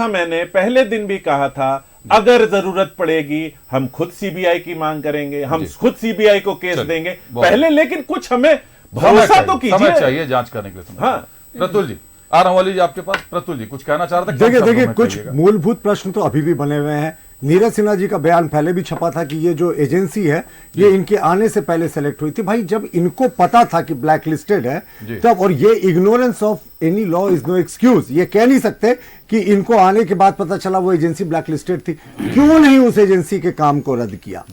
मैंने पहले दिन भी कहा था अगर जरूरत पड़ेगी हम खुद सीबीआई की मांग करेंगे, हम खुद सीबीआई को केस देंगे पहले, लेकिन कुछ हमें भरोसा तो कीजिए। समय चाहिए जांच करने के लिए। हाँ प्रतुल जी, आ रहा हूं वाली जी आपके पास। प्रतुल जी कुछ कहना चाह रहे थे? देखिए कुछ मूलभूत प्रश्न तो अभी भी बने हुए हैं। नीरज सिन्हा जी का बयान पहले भी छपा था कि ये जो एजेंसी है ये इनके आने से पहले सेलेक्ट हुई थी। भाई जब इनको पता था कि ब्लैक लिस्टेड है तब, और ये ignorance of any law is no excuse, ये कह नहीं सकते कि इनको आने के बाद पता चला वो एजेंसी ब्लैक लिस्टेड थी, क्यों नहीं उस एजेंसी के काम को रद्द किया।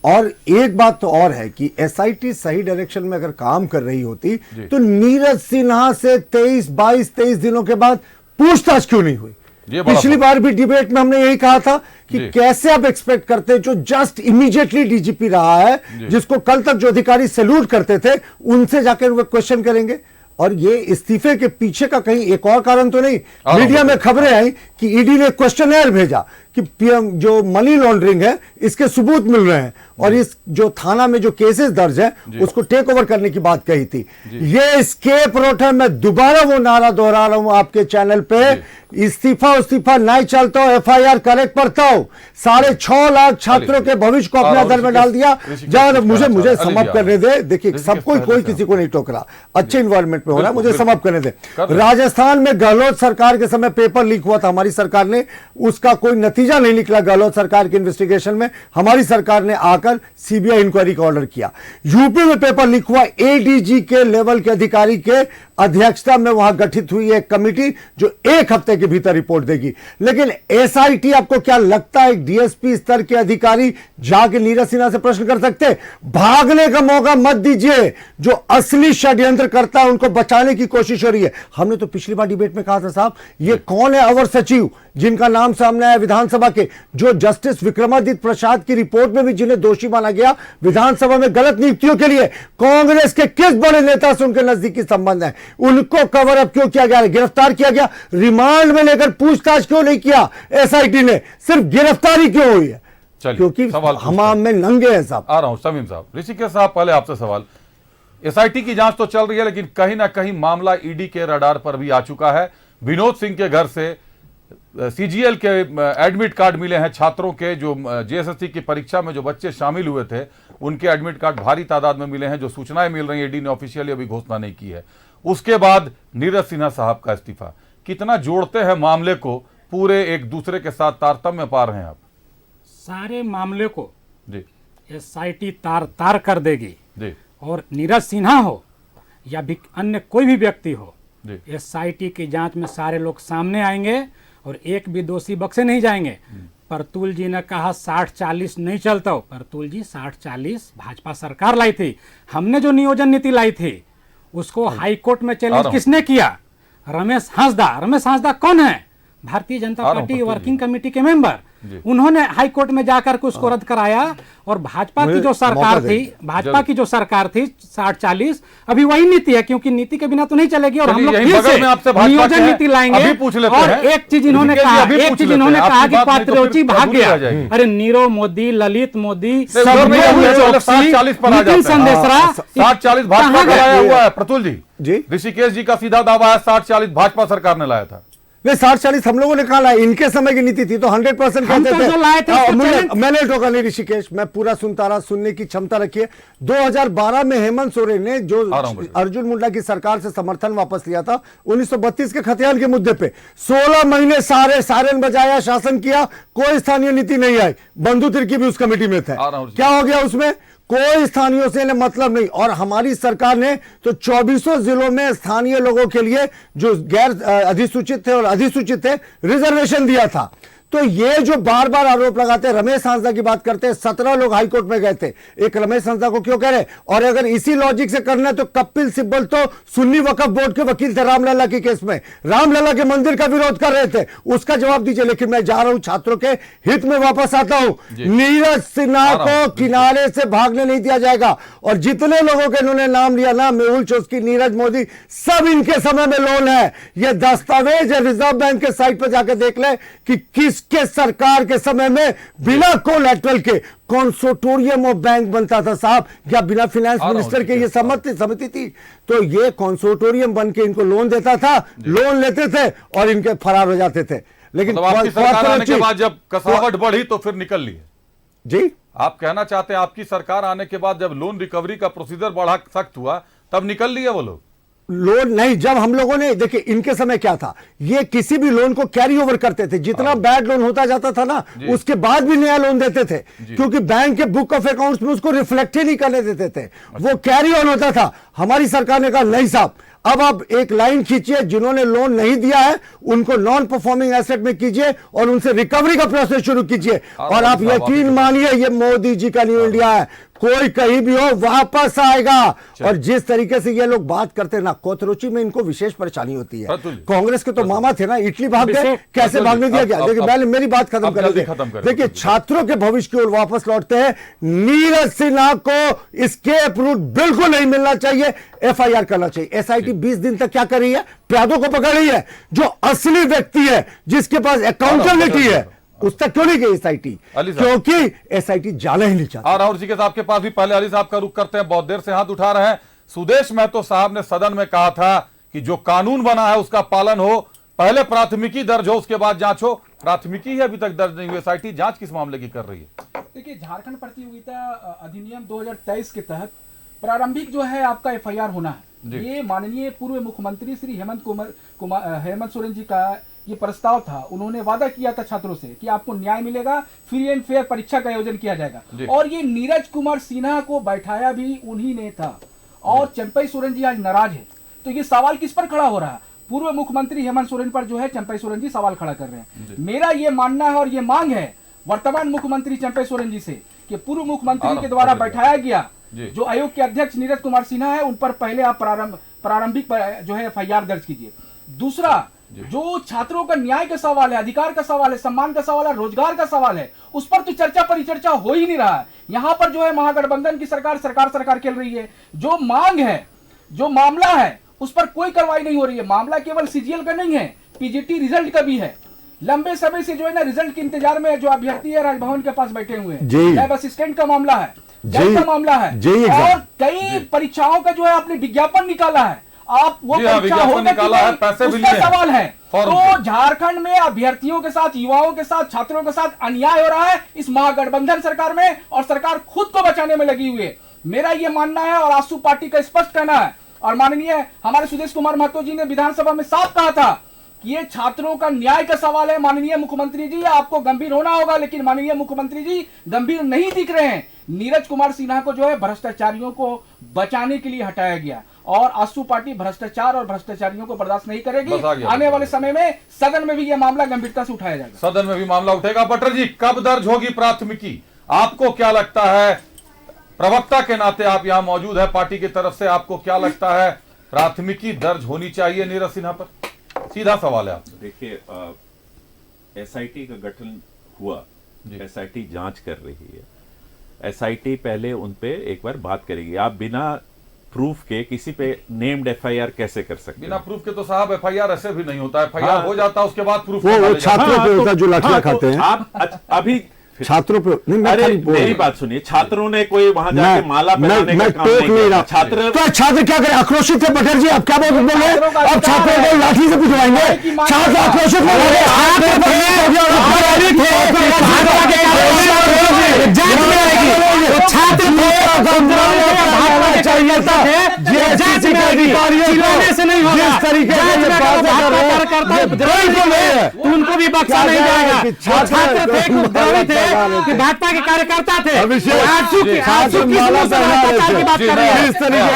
और एक बात तो और है कि एसआईटी सही डायरेक्शन में अगर काम कर रही होती तो नीरज सिन्हा से 23 दिनों के बाद पूछताछ क्यों नहीं हुई। पिछली बार भी डिबेट में हमने यही कहा था कि कैसे आप एक्सपेक्ट करते हैं जो जस्ट इमीडिएटली डीजीपी रहा है, जिसको कल तक जो अधिकारी सैल्यूट करते थे, उनसे जाकर वो क्वेश्चन करेंगे। और ये इस्तीफे के पीछे का कहीं एक और कारण तो नहीं, मीडिया में खबरें आई कि ईडी ने क्वेश्चनेयर भेजा कि पीएम जो मनी लॉन्ड्रिंग है इसके सबूत मिल रहे हैं, और इस जो थाना में जो केसेस दर्ज है उसको टेक ओवर करने की बात कही थी। ये स्केप रोट है। मैं दोबारा वो नारा दोहरा रहा हूं आपके चैनल पे, इस्तीफा नहीं चलता हो, एफआईआर करेक्ट करता हो। 6.5 लाख छात्रों के भविष्य को अपने दर में डाल दिया। जब मुझे समाप्त करने दे। देखिए सबको, कोई किसी को नहीं टोक रहा, अच्छे इन्वायरमेंट में हो रहा है, मुझे समाप्त करने दे। राजस्थान में गहलोत सरकार के समय पेपर लीक हुआ था, हमारी सरकार ने उसका कोई नतीजा नहीं निकला। गहलोत सरकार के इन्वेस्टिगेशन में हमारी सरकार ने आकर सीबीआई इंक्वायरी का ऑर्डर किया। यूपी में पेपर लीक हुआ, एडीजी के लेवल के अधिकारी के अध्यक्षता में वहां गठित हुई एक कमेटी जो 1 हफ्ते के भीतर रिपोर्ट देगी। लेकिन एसआईटी, आपको क्या लगता है डीएसपी स्तर के अधिकारी जाके नीरज सिन्हा से प्रश्न कर सकते? भागने का मौका मत दीजिए। जो असली षड्यंत्र करता है उनको बचाने की कोशिश हो रही है। हमने तो पिछली बार डिबेट में कहा था साहब, ये कौन है अवर सचिव जिनका नाम सामने आया विधानसभा के, जो जस्टिस विक्रमादित्य प्रसाद की रिपोर्ट में भी जिन्हें दोषी माना गया विधानसभा में गलत नियुक्तियों के लिए, कांग्रेस के किस बड़े नेता से उनके नजदीकी संबंध है, उनको कवर अप क्यों किया गया, गिरफ्तार किया गया, रिमांड में लेकर पूछताछ क्यों नहीं किया एसआईटी ने, सिर्फ गिरफ्तारी क्यों हुई है? क्योंकि हमाम में नंगे हैं साहब। आ रहा हूं शमीम साहब। ऋषिकेश साहब, पहले आपसे सवाल। एसआईटी की जांच तो चल रही है लेकिन कहीं ना कहीं मामला ईडी के रडार पर भी आ चुका है। विनोद सिंह के घर से सीजीएल के एडमिट कार्ड मिले हैं छात्रों के, जो जेएसएससी की परीक्षा में जो बच्चे शामिल हुए थे उनके एडमिट कार्ड भारी तादाद में मिले हैं। जो सूचनाएं मिल रही हैं, ईडी ने ऑफिशियली अभी घोषणा नहीं की है। उसके बाद नीरज सिन्हा साहब का इस्तीफा कितना जोड़ते हैं मामले को, पूरे एक दूसरे के साथ तारतम्य पा रहे हैं आप? सारे मामले को जी एसआईटी तार कर देगी जी। और नीरज सिन्हा हो या भी अन्य कोई भी व्यक्ति हो, एसआईटी की जांच में सारे लोग सामने आएंगे और एक भी दोषी बख्शे नहीं जाएंगे। परतुल जी ने कहा 60-40 नहीं चलता हो, परतुल जी 60-40 भाजपा सरकार लाई थी। हमने जो नियोजन नीति लाई थी उसको हाई कोर्ट में चैलेंज किसने किया? रमेश हांसदा कौन है? Bharatiya Janata party working committee के मेंबर। उन्होंने हाई कोर्ट में जाकर के उसको रद्द कराया। और भाजपा की जो सरकार थी 60-40, अभी वही नीति है, क्योंकि नीति के बिना तो नहीं चलेगी। और हम लोग फिर से नियोजन नीति लाएंगे। और एक चीज इन्होंने कहा कि पात्रोची भाग गया। अरे नीरव मोदी, ललित मोदी, नितिन संदेशरा 60-40 भाजपा का लाया हुआ है। प्रतुल जी, ऋषिकेश जी का सीधा दावा है 60-40 भाजपा सरकार ने लाया था। नहीं, 60-40 हम लोगों ने कहा है, इनके समय की नीति थी तो 100% कहते थे। मैंने टोका नहीं ऋषिकेश, मैं पूरा सुनता रहा, सुनने की क्षमता रखिए। 2012 में हेमंत सोरेन ने जो अर्जुन मुंडा की सरकार से समर्थन वापस लिया था 1932 के खतियान के मुद्दे पे, 16 महीने सारे सायरन बजाया, शासन किया, कोई स्थानीय नीति नहीं आई। बंधु तिर्की भी उस कमेटी में थे। क्या हो गया उसमें? कोई स्थानीय से मतलब नहीं। और हमारी सरकार ने तो 24 जिलों में स्थानीय लोगों के लिए जो गैर अधिसूचित थे और अधिसूचित थे रिजर्वेशन दिया था। तो ये जो बार बार आरोप लगाते हैं, रमेश हांसदा की बात करते हैं, 17 लोग हाईकोर्ट में गए थे, एक रमेश हांसदा को क्यों कह रहे? और अगर इसी लॉजिक से करना है तो कपिल सिब्बल तो सुन्नी वक्फ बोर्ड के वकील थे रामलला के केस में, रामलला के मंदिर का विरोध कर रहे थे, उसका जवाब दीजिए। लेकिन मैं जा रहा हूं छात्रों के हित में वापस आता हूं, नीरज सिन्हा को किनारे से भागने नहीं दिया जाएगा। और जितने लोगों के इन्होंने नाम लिया ना, मेहुल चोस्की, नीरज मोदी, सब इनके समय में लोन है। यह दस्तावेज रिजर्व बैंक के साइट पर जाकर देख ले कि किसके सरकार के समय में बिना कोलैटरल के कंसोर्टियम ऑफ बैंक बनता था साहब, क्या बिना फाइनेंस मिनिस्टर के ये समिति थी? तो ये कंसोर्टियम बन के इनको लोन देता था, लोन लेते थे और इनके फरार हो जाते थे। लेकिन आपकी सरकार आने के बाद जब कसावट बढ़ी तो फिर निकल लिए जी। आप कहना चाहते हैं आपकी सरकार आने के बाद जब लोन रिकवरी का प्रोसीजर बढ़ा सख्त हुआ तब निकल लिए वो लोग? लोन नहीं, जब हम लोगों ने देखिए इनके समय क्या था, ये किसी भी लोन को कैरी ओवर करते थे, जितना बैड लोन होता जाता था ना उसके बाद भी नया लोन देते थे, क्योंकि बैंक के बुक ऑफ अकाउंट्स में उसको रिफ्लेक्ट ही नहीं करने देते थे, वो कैरी ऑन होता था। हमारी सरकार ने कहा नहीं साहब, अब आप एक लाइन खींचिए, जिन्होंने लोन नहीं दिया है उनको नॉन परफॉर्मिंग एसेट में कीजिए और उनसे रिकवरी का प्रोसेस शुरू कीजिए। और आप यकीन मानिए ये मोदी जी का न्यू इंडिया है, कोई कहीं भी हो वापस आएगा। और जिस तरीके से ये लोग बात करते हैं ना, कोथरुचि में इनको विशेष परेशानी होती है। कांग्रेस के तो मामा थे ना, इटली भाग गए, कैसे भागने दिया गया? देखिए पहले मेरी बात खत्म कर, देखिए छात्रों के भविष्य की ओर वापस लौटते हैं। नीरज सिन्हा को एस्केप रूट बिल्कुल नहीं मिलना चाहिए, एफआईआर करना चाहिए। एसआईटी 20 दिन तक क्या कर रही है? प्यादों को पकड़ रही है, जो असली व्यक्ति है, जिसके पास अकाउंटेबिलिटी है, उस तक क्यों नहीं गई एसआईटी? क्योंकि एसआईटी जाना ही नहीं चाहती। और राहुल जी के साहब के पास भी पहले अली साहब का रुख करते हैं, बहुत देर से हाथ उठा रहे हैं। सुदेश महतो साहब ने सदन में कहा था कि जो कानून बना है उसका पालन हो, पहले प्राथमिकी दर्ज हो उसके बाद जांच हो। प्राथमिकी ही अभी तक दर्ज नहीं हुई, एसआईटी जांच किस मामले की कर रही है? देखिए, झारखंड प्रतियोगिता अधिनियम 2023 के तहत प्रारंभिक जो है आपका एफआईआर होना है। ये माननीय पूर्व मुख्यमंत्री श्री हेमंत सोरेन जी का ये प्रस्ताव था। उन्होंने वादा किया था छात्रों से कि आपको न्याय मिलेगा, फ्री एंड फेयर परीक्षा का आयोजन किया जाएगा। और ये नीरज कुमार सिन्हा को बैठाया भी उन्हीं ने था। और चंपई सोरेन जी आज नाराज है, तो ये सवाल किस पर खड़ा हो रहा है? पूर्व मुख्यमंत्री हेमंत सोरेन पर जो है चंपई सोरेन जी सवाल खड़ा कर रहे हैं। मेरा ये मानना है और ये मांग है वर्तमान मुख्यमंत्री चंपई सोरेन जी से कि पूर्व मुख्यमंत्री के द्वारा बैठाया गया जो आयोग के अध्यक्ष नीरज कुमार सिन्हा है, उन पर पहले आप प्रारंभिक जो है एफआईआर दर्ज कीजिए। दूसरा, जो छात्रों का न्याय का सवाल है, अधिकार का सवाल है, सम्मान का सवाल है, रोजगार का सवाल है, उस पर तो चर्चा परिचर्चा हो ही नहीं रहा है। यहां पर जो है महागठबंधन की सरकार खेल रही है। जो मांग है, जो मामला है, उस पर कोई कार्रवाई नहीं हो रही है। मामला केवल सीजीएल का नहीं है, पीजीटी रिजल्ट का भी है। लंबे समय से जो है ना रिजल्ट के इंतजार में जो अभ्यर्थी है राजभवन के पास बैठे हुए हैं। लैब असिस्टेंट का मामला है, जज का मामला है, और कई परीक्षाओं का जो है आपने विज्ञापन निकाला है। आप वो परीक्षा होने उसका सवाल है। तो झारखंड में अभ्यर्थियों के साथ, युवाओं के साथ, छात्रों के साथ अन्याय हो रहा है इस महागठबंधन सरकार में, और सरकार खुद को बचाने में लगी हुई है। मेरा यह मानना है और आसू पार्टी का स्पष्ट कहना है। और माननीय हमारे सुदेश कुमार महतो जी ने विधानसभा में साफ कहा था कि ये छात्रों का न्याय का सवाल है। माननीय मुख्यमंत्री जी, आपको गंभीर होना होगा, लेकिन माननीय मुख्यमंत्री जी गंभीर नहीं दिख रहे हैं। नीरज कुमार सिन्हा को जो है भ्रष्टाचारियों को बचाने के लिए हटाया गया, और आसू पार्टी भ्रष्टाचार और भ्रष्टाचारियों को बर्दाश्त नहीं करेगी। आने वाले समय में सदन में भी यह मामला गंभीरता से उठाया जाएगा। सदन में भी मामला उठेगा। पटर जी, कब दर्ज होगी प्राथमिकी? आपको क्या लगता है, प्रवक्ता के नाते आप यहां मौजूद है पार्टी की तरफ से, आपको क्या लगता है प्राथमिकी दर्ज होनी चाहिए नीरज सिन्हा पर? सीधा सवाल है आपसे। देखिए, एसआईटी का गठन हुआ, एसआईटी जांच कर रही है। एसआईटी पहले उन पे एक बार बात करेगी। आप बिना प्रूफ के किसी पे नेम्ड एफआईआर कैसे कर सकते? बिना प्रूफ के तो साहब एफआईआर ऐसे भी नहीं होता है। एफआईआर हो जाता है, उसके बाद प्रूफ वो छात्रों पे होता जो लाठियां खाते हैं। आप अभी छात्रों पे नहीं, अरे मेरी बात सुनिए, छात्रों ने कोई वहां जाके माला पहनाने का काम नहीं किया। छात्र क्या करें? आक्रोशित थे बटर जी, अब क्या बोल रहे हैं? अब छात्रों को लाठी से पिटवाएंगे? छात्र आक्रोशित जिस तरीके से ये बातें कर रहे हैं, बिल्कुल नहीं है। तो उनको भी बख्शा नहीं जाएगा। छात्र थे, कुछ थे कि भाजपा के कार्यकर्ता थे। आजसू की भ्रष्टाचार की बात कर रहे हैं।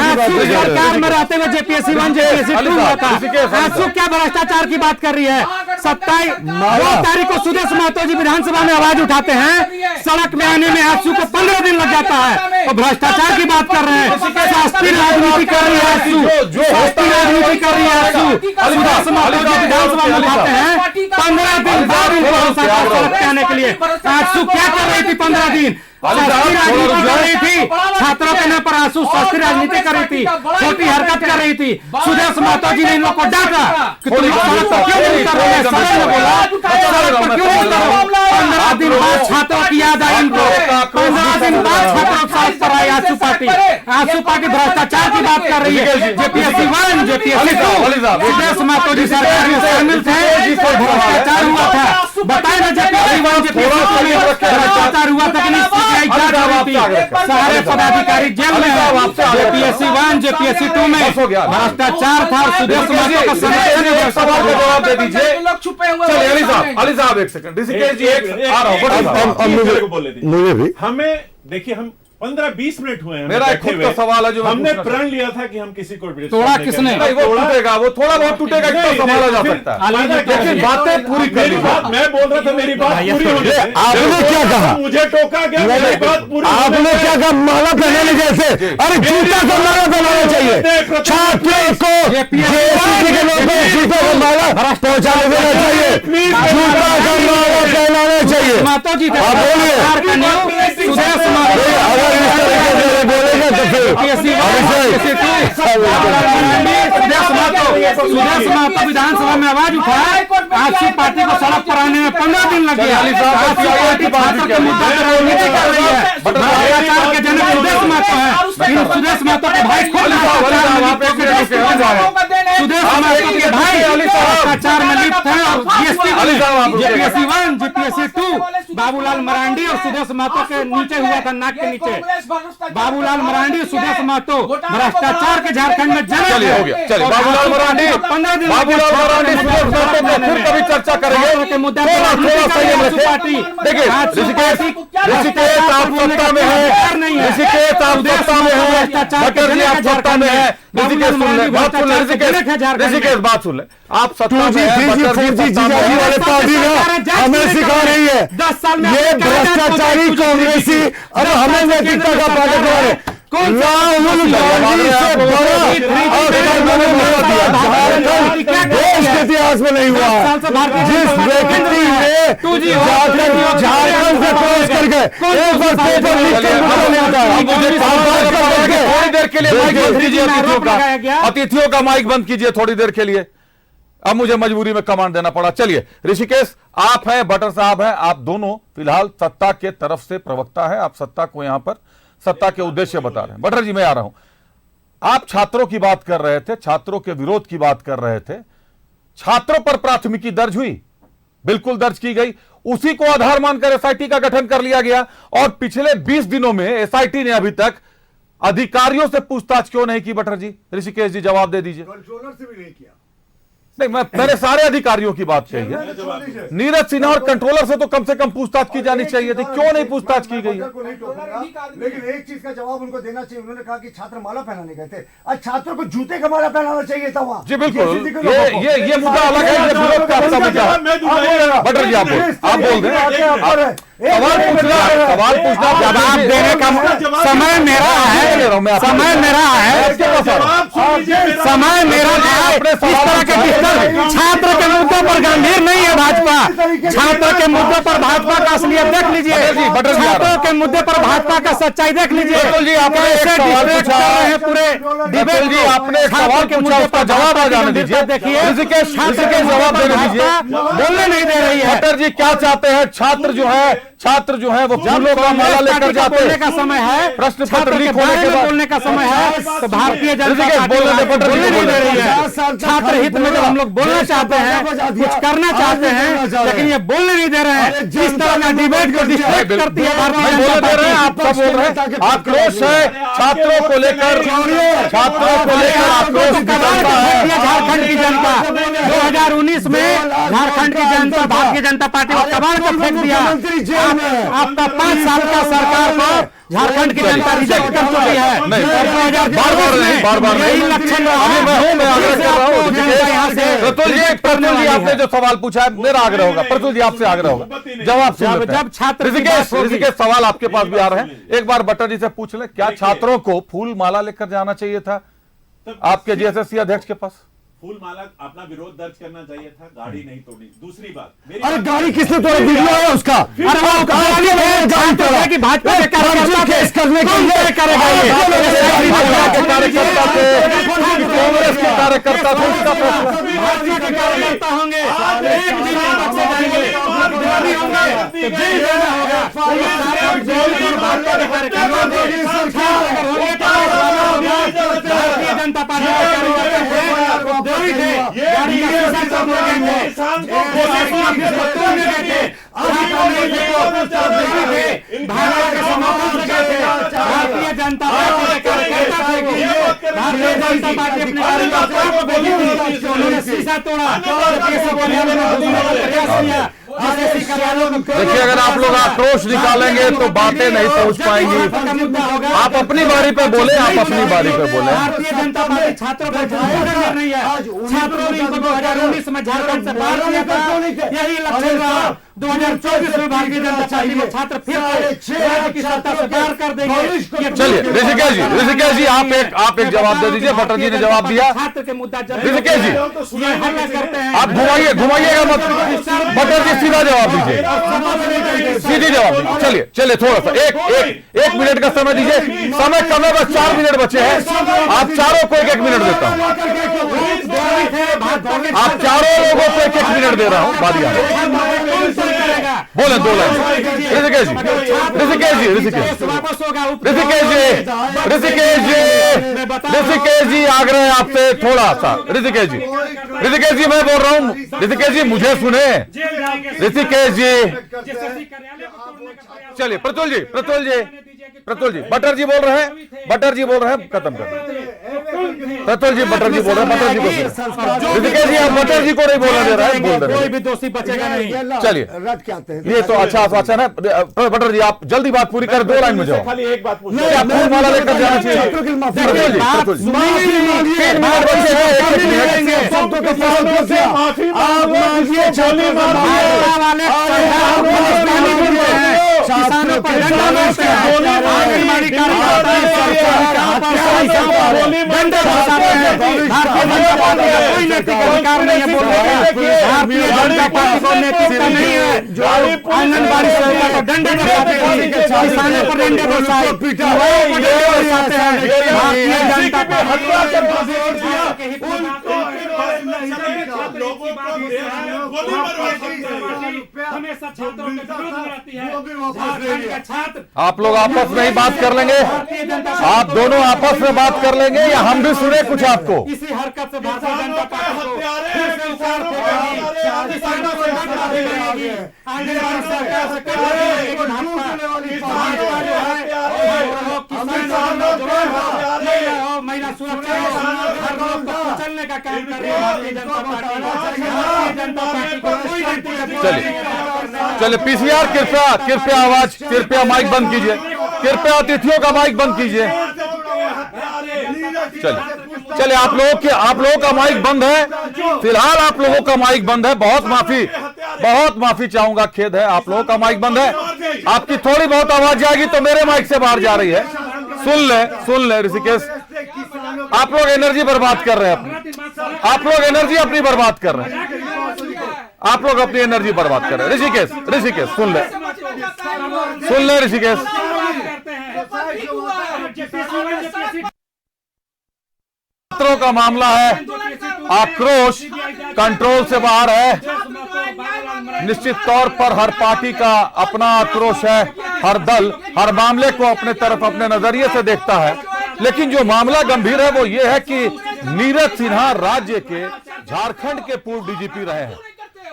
आजसू सरकार में रहते हुए जेपीएससी 1 जेपीएससी 2 हुआ था। आजसू क्या भ्रष्टाचार की बात कर रही है? 27 तारीख को सुदेश महतो जी विधानसभा में आवाज उठाते हैं, सड़क में आने में आजसू को 15 दिन लग जाता है। और भ्रष्टाचार की बात कर रहे हैं, शास्त्रीय राजनीति कर रही है आजसू, शास्त्रीय राजनीति कर रही है आजसू। सुदेश महतो जी विधानसभा में उठाते हैं, 15 दिन बाद उनको सड़क पे आने के लिए। आजसू क्या कर रही थी 15 दिन? शास्त्रीय राजनीति कर रही थी, छात्रों के नाम पर आंसू शास्त्रीय राजनीति कर रही थी, छोटी हरकत कर रही थी। सुदेश महतो जी ने इन लोग को डांटा कि तुम सड़क पर क्यों नहीं कर रहे हैं? सड़क में बोला, सड़क पर क्यों नहीं कर रहे? 15 दिन बाद छात्रों की याद आई इनको, 15 दिन बाद छात्रों की सड़क पर आई आंसू पार्टी। आंसू पार्टी भ्रष्टाचार की बात कर रही है। जेपीएससी 1 जेपीएससी 2 सुदेश महतो जी सरकार में शामिल थे, भ्रष्टाचार हुआ था। बताए ना जेपीएससी 1 जेपीएससी 2 में भ्रष्टाचार हुआ था कि नहीं? सारे पदाधिकारी जेल में हैं। जेपीएससी 1 जेपीएससी 2 में भ्रष्टाचार था। सुदेश महतो का समर्थन। सवाल का जवाब दे दीजिए। चलिए अली साहब एक सेकंड, ऋषिकेश जी आ रहा हूँ। मुझे भी हमें देखिए, हम 15-20 मिनट हुए हैं मेरा एक खुद का सवाल है जो हमने प्रण लिया था कि हम किसी को तोड़ा किसने? नहीं, वो टूटेगा, वो थोड़ा बहुत टूटेगा, इतना संभाला जा सकता है, लेकिन बातें पूरी कर ली। मैं बोल रहा था मेरी बात पूरी होनी चाहिए। आपने क्या कहा? मुझे टोका गया, मेरी बात पूरी। आपने क्या कहा? माला पहनाने जैसे, अरे जूता का माला पहनाना चाहिए छात्रों को, जेएससी के लोगों को जूता का माला पहुंचाने देना चाहिए, जूता का माला पहनाना चाहिए। महतो जी आप बोलिए, बोलेगा तो फिर सुदेश महतो विधानसभा में आवाज उठाए, आजसू पार्टी को सड़क पर आने में 15 दिन लग गया। आजसू पार्टी छात्रों के मुद्दे पर राजनीति कर रही है। भ्रष्टाचार के जनक सुदेश महतो है। इन सुदेश महतो के भाई खुद सुदेश महतो के भाई भ्रष्टाचार में लिप्त है। और जेपीएससी 1 जेपीएससी 2 बाबूलाल मरांडी और सुदेश महतो के नीचे हुआ था, नाक के नीचे। बाबूलाल मरांडी सुदेश महतो भ्रष्टाचार के झारखंड में जनक हो गया। चलिए बाबूलाल मरांडी, 15 दिन बाबूलाल मरांडी सुदेश महतो पे फिर कभी चर्चा करेंगे के मुद्दे पर देखिए ऋषिकेश आप सत्ता में है, ऋषिकेश आप सत्ता में है, भट्टर जी आप सत्ता में है। ऋषिकेश सुन ले, बात सुन ले, ऋषिकेश बात सुन ले, आप सत्ता में है, वाले पार्टी हमें सिखा रही है 10 साल में ये भ्रष्टाचारी कांग्रेसी। अरे हमें नेतृत्व का पाठ करे राहुल गांधी से बड़ा देश के इतिहास में नहीं हुआ। जिस व्यक्ति ने झारखंड से क्रॉस करके एक बार पेपर लीक थोड़ी देर के लिए माइक बंद कीजिए, अतिथियों का माइक बंद कीजिए थोड़ी देर के लिए। अब मुझे मजबूरी में कमांड देना पड़ा। चलिए ऋषिकेश आप हैं, भट्टर साहब हैं, आप दोनों फिलहाल सत्ता के तरफ से प्रवक्ता है, आप सत्ता को यहां पर सत्ता के उद्देश्य बता रहे हैं। भट्टर जी मैं आ रहा हूं, आप छात्रों की बात कर रहे थे, छात्रों के विरोध की बात कर रहे थे। छात्रों पर प्राथमिकी दर्ज हुई, बिल्कुल दर्ज की गई, उसी को आधार मानकर एसआईटी का गठन कर लिया गया। और पिछले 20 दिनों में एसआईटी ने अभी तक अधिकारियों से पूछताछ क्यों नहीं की? भट्टर जी, ऋषिकेश जी जवाब दे दीजिए। कंट्रोलर से भी नहीं किया। नहीं, मैंने सारे अधिकारियों की बात कही है। नीरज सिन्हा और कंट्रोलर से तो कम पूछताछ की जानी चाहिए थी, क्यों नहीं पूछताछ की गई? लेकिन एक चीज का जवाब उनको देना चाहिए। उन्होंने कहा कि छात्र माला पहनाने गए थे, आज छात्रों को जूते का माला पहनाना चाहिए था वहां। जी बिल्कुल, ये मुद्दा अलग है, ये विरोध का आपका विचार। भट्टर जी आप बोल दें, सवाल पूछना जवाब देने का समय मेरा है, समय मेरा है, समय मेरा है। इस तरह के छात्र के मुद्दों पर गंभीर नहीं है भाजपा। छात्र के मुद्दों पर भाजपा का असलियत देख लीजिए, छात्रों के मुद्दे पर भाजपा का सच्चाई देख लीजिए। पूरे डिबेट जी आपने सवाल के मुद्दे पर जवाब आ जाने दीजिए। देखिए ऋषिकेश जवाब देने दीजिए, बोलने नहीं दे रही है। भट्टर जी क्या चाहते हैं? छात्र जो है छात्र जो है वो फूलों का माला लेकर जाते बोलने का समय है, प्रश्न पत्र छात्र लीक के होने बारे के में बाद बोलने का समय है, तो भारतीय जनता ऋषिकेश पार्टी बोलने नहीं दे रही है। छात्र हित में जब हम लोग बोलना चाहते हैं, कुछ करना चाहते हैं, लेकिन ये बोलने नहीं दे रहे हैं। इस तरह का डिबेट को डिस्ट्रैक्ट करती है भारतीय जनता बोल रहे हैं, आप सब बोल रहे हैं। आक्रोश है छात्रों को लेकर, छात्रों को लेकर आक्रोश निकलता है। झारखंड की जनता 2019 में झारखंड की जनता भारतीय जनता पार्टी को कबाड़ कर फेंक दिया। आपका 5 साल का सरकार को झारखंड की जनता रिजेक्ट कर चुकी है। बार-बार यही लक्षण मैं आग्रह कर रहा हूँ। प्रतुल जी आपने जो सवाल पूछा है, मेरा आग्रह होगा, प्रतुल जी आपसे आग्रह होगा, जवाब जब छात्र ऋषिकेश सवाल आपके पास भी आ रहे हैं, एक बार भट्टर जी से पूछ ले, क्या छात्रों को फूल माला लेकर जाना चाहिए था आपके जीएसएससी अध्यक्ष के पास? फूल माला अपना विरोध दर्ज करना चाहिए था, गाड़ी नहीं तोड़ी। दूसरी बात, अरे गाड़ी किसने तोड़ा? वीडियो है उसका। अरे वो गाड़ी तोड़ा कि भाजपा के कार्यकर्ता केस करने के लिए करेगा ये कार्यकर्ता थे, कांग्रेस के कार्यकर्ता थे, उसका भाजपा के कार्यकर्ता होंगे, एक दिन में बच्चे जाएंगे, भी होंगे, तो जेल जाना होगा। भाजपा के कार्यकर्ता भारतीय जनता पार्टी के कार्यकर्ता थे, गाड़ी का शीशा तोड़ने गए थे, भारत के समर्थन से गए थे। भारतीय जनता पार्टी के कार्यकर्ता थे, भारतीय जनता पार्टी अपने कार्यकर्ताओं को भेजी थी, उन्होंने शीशा तोड़ा, प्रयास किया। देखिए, अगर आप लोग आक्रोश निकालेंगे तो बातें नहीं पहुंच पाएंगी। आप अपनी बारी पे बोले, आप अपनी बारी पे बोले। भारतीय जनता पार्टी छात्रों पर कर रही है। छात्रों ने 2019 में झारखंड से बाहर किया था, यही लक्ष्य रहा। 2024 में भारतीय जनता पार्टी में छात्र फिर राज्य की सत्ता से बाहर कर देंगे। चलिए ऋषिकेश जी आप एक जवाब दे दीजिए। भट्टर जी ने जवाब दिया। छात्र के मुद्दा ऋषिकेश जी करते हैं, आप घुमाइएगा मत। भट्टर जी सीधा जवाब दीजिए, सीधी जवाब दीजिए। चलिए थोड़ा सा एक मिनट का समय दीजिए। समय कम है, बस 4 मिनट बचे हैं। आप चारों को 1-1 मिनट देता हूं। आप चारों लोगों को 1-1 मिनट दे रहा हूं। बारी बोले 2 लाइन। ऋषिकेश जी आग्रह है आपसे थोड़ा सा। ऋषिकेश जी मैं बोल रहा हूँ, ऋषिकेश जी मुझे सुने। ऋषिकेश जी चलिए, प्रतुल जी भट्टर जी बोल रहे हैं, खत्म कर। प्रतुल जी भट्टर जी बोल रहे हैं, भट्टर जी को ऋषिकेश जी आप भट्टर जी को नहीं बोलने दे रहे हैं, बोल रहे हैं। कोई भी दोषी बचेगा नहीं। चलिए रट के आते हैं। ये तो अच्छा आश्वासन है। भट्टर जी आप जल्दी बात पूरी कर, 2 लाइन में जाओ। खाली एक बात पूछो, क्या फूल माला लेकर जाना चाहिए? प्रतुल जी 3 मिनट बचे हैं, 1-1 मिनट। शब्दों के माफी किसानों पर आंगनबाड़ी कोई नैतिक अधिकार नहीं है बोलने का। भारतीय जनता पार्टी को नैतिकता नहीं है। आंगनबाड़ी सेविका को डंडे बरसाते हैं, किसानों पर डंडे बरसाते हैं। भारतीय जनता हमेशा छात्रों के विरोध में रहती है। छात्र आप लोग आपस में ही बात कर लेंगे, आप दोनों आपस में बात कर लेंगे या हम भी सुने कुछ आपको? इसी हरकत से भारतीय जनता पार्टी को फिर से उखाड़ फेंकेगी, किसानों से डंडा देगी, आंगनबाड़ी सरकार से करेगी। महिला सुरक्षा हर लोग को कुचलने का काम कर रही है भारतीय जनता पार्टी। भारतीय जनता पार्टी को कोई नैतिक अधिकार नहीं है। चलिए पीसीआर कृपया माइक बंद कीजिए, कृपया अतिथियों का माइक बंद कीजिए। चलिए आप लोगों का माइक बंद है, फिलहाल आप लोगों का माइक बंद है। बहुत माफी चाहूंगा, खेद है, आप लोगों का माइक बंद है। आपकी थोड़ी बहुत आवाज जाएगी तो मेरे माइक से बाहर जा रही है। सुन ले ऋषिकेश, आप लोग एनर्जी बर्बाद कर रहे हैं, आप लोग एनर्जी अपनी बर्बाद कर रहे हैं, आप लोग अपनी एनर्जी बर्बाद कर रहे हैं। ऋषिकेश सुन ले ऋषिकेश। छात्रों का मामला है, आक्रोश कंट्रोल से बाहर है। निश्चित तौर पर हर पार्टी का अपना आक्रोश है, हर दल हर मामले को अपने तरफ अपने नजरिए से देखता है, लेकिन जो मामला गंभीर है वो ये है कि नीरज सिन्हा राज्य के झारखंड के पूर्व डीजीपी रहे हैं।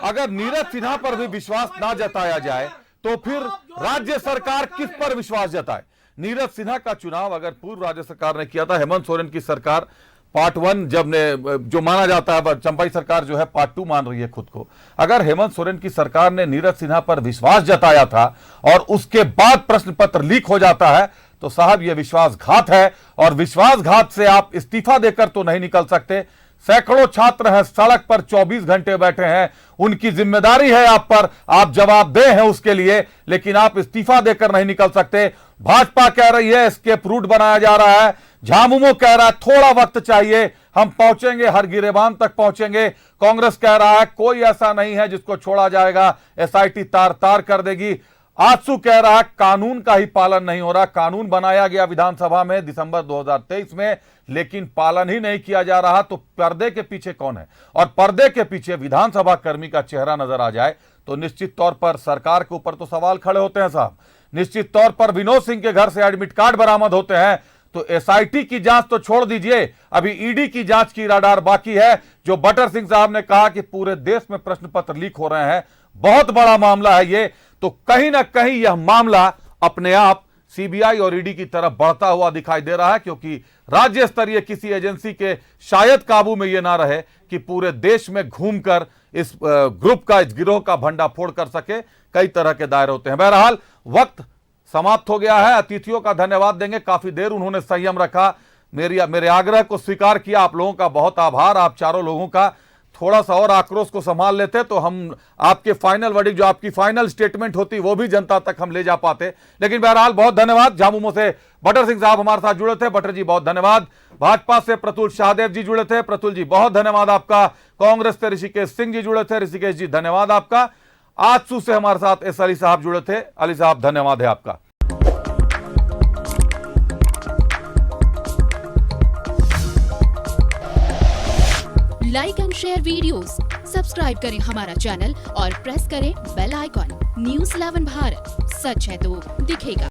अगर नीरज सिन्हा पर भी विश्वास ना जताया जाए तो फिर राज्य सरकार किस पर विश्वास जताए? नीरज सिन्हा का चुनाव अगर पूर्व राज्य सरकार ने किया था, हेमंत सोरेन की सरकार पार्ट 1 जब ने जो माना जाता है, चंपाई सरकार जो है पार्ट 2 मान रही है खुद को। अगर हेमंत सोरेन की सरकार ने नीरज सिन्हा पर विश्वास जताया था और उसके बाद प्रश्न पत्र लीक हो जाता है तो साहब यह विश्वासघात है, और विश्वासघात से आप इस्तीफा देकर तो नहीं निकल सकते। सैकड़ों छात्र हैं सड़क पर 24 घंटे बैठे हैं, उनकी जिम्मेदारी है आप पर, आप जवाबदेह हैं उसके लिए, लेकिन आप इस्तीफा देकर नहीं निकल सकते। भाजपा कह रही है एस्केप रूट बनाया जा रहा है, झामुमो कह रहा है थोड़ा वक्त चाहिए, हम पहुंचेंगे, हर गिरेबान तक पहुंचेंगे। कांग्रेस कह रहा है कोई ऐसा नहीं है जिसको छोड़ा जाएगा, एसआईटी तार तार कर देगी। आजसू कह रहा है कानून का ही पालन नहीं हो रहा। कानून बनाया गया विधानसभा में दिसंबर 2023 में, लेकिन पालन ही नहीं किया जा रहा। तो पर्दे के पीछे कौन है? और पर्दे के पीछे विधानसभा कर्मी का चेहरा नजर आ जाए तो निश्चित तौर पर सरकार के ऊपर तो सवाल खड़े होते हैं साहब। निश्चित तौर पर विनोद सिंह के घर से एडमिट कार्ड बरामद होते हैं तो एसआईटी की जांच तो छोड़ दीजिए, अभी ईडी की जांच की रडार बाकी है। जो बटर सिंह साहब ने कहा कि पूरे देश में प्रश्न पत्र लीक हो रहे हैं, बहुत बड़ा मामला है ये। तो कहीं ना कहीं यह मामला अपने आप सीबीआई और ईडी की तरफ बढ़ता हुआ दिखाई दे रहा है, क्योंकि राज्य स्तरीय किसी एजेंसी के शायद काबू में यह ना रहे कि पूरे देश में घूमकर इस ग्रुप का, इस गिरोह का भंडाफोड़ कर सके। कई तरह के दायरे होते हैं। बहरहाल वक्त समाप्त हो गया है। अतिथियों का धन्यवाद देंगे, काफी देर उन्होंने संयम रखा, मेरे आग्रह को स्वीकार किया। आप लोगों का बहुत आभार, आप चारों लोगों का। थोड़ा सा और आक्रोश को संभाल लेते तो हम आपके फाइनल वर्डिक्ट, जो आपकी फाइनल स्टेटमेंट होती, वो भी जनता तक हम ले जा पाते। लेकिन बहरहाल बहुत धन्यवाद। झामुमो से बटर सिंह साहब हमारे साथ जुड़े थे, बटर जी बहुत धन्यवाद। भाजपा से प्रतुल शाहदेव जी जुड़े थे, प्रतुल जी बहुत धन्यवाद आपका। कांग्रेस से ऋषिकेश सिंह जी जुड़े थे, ऋषिकेश जी धन्यवाद आपका। आजसू से हमारे साथ एस अली साहब जुड़े थे, अली साहब धन्यवाद है आपका। Like and share videos, subscribe करें हमारा चैनल और प्रेस करें बेल आइकॉन। न्यूज़ 11 भारत, सच है तो दिखेगा।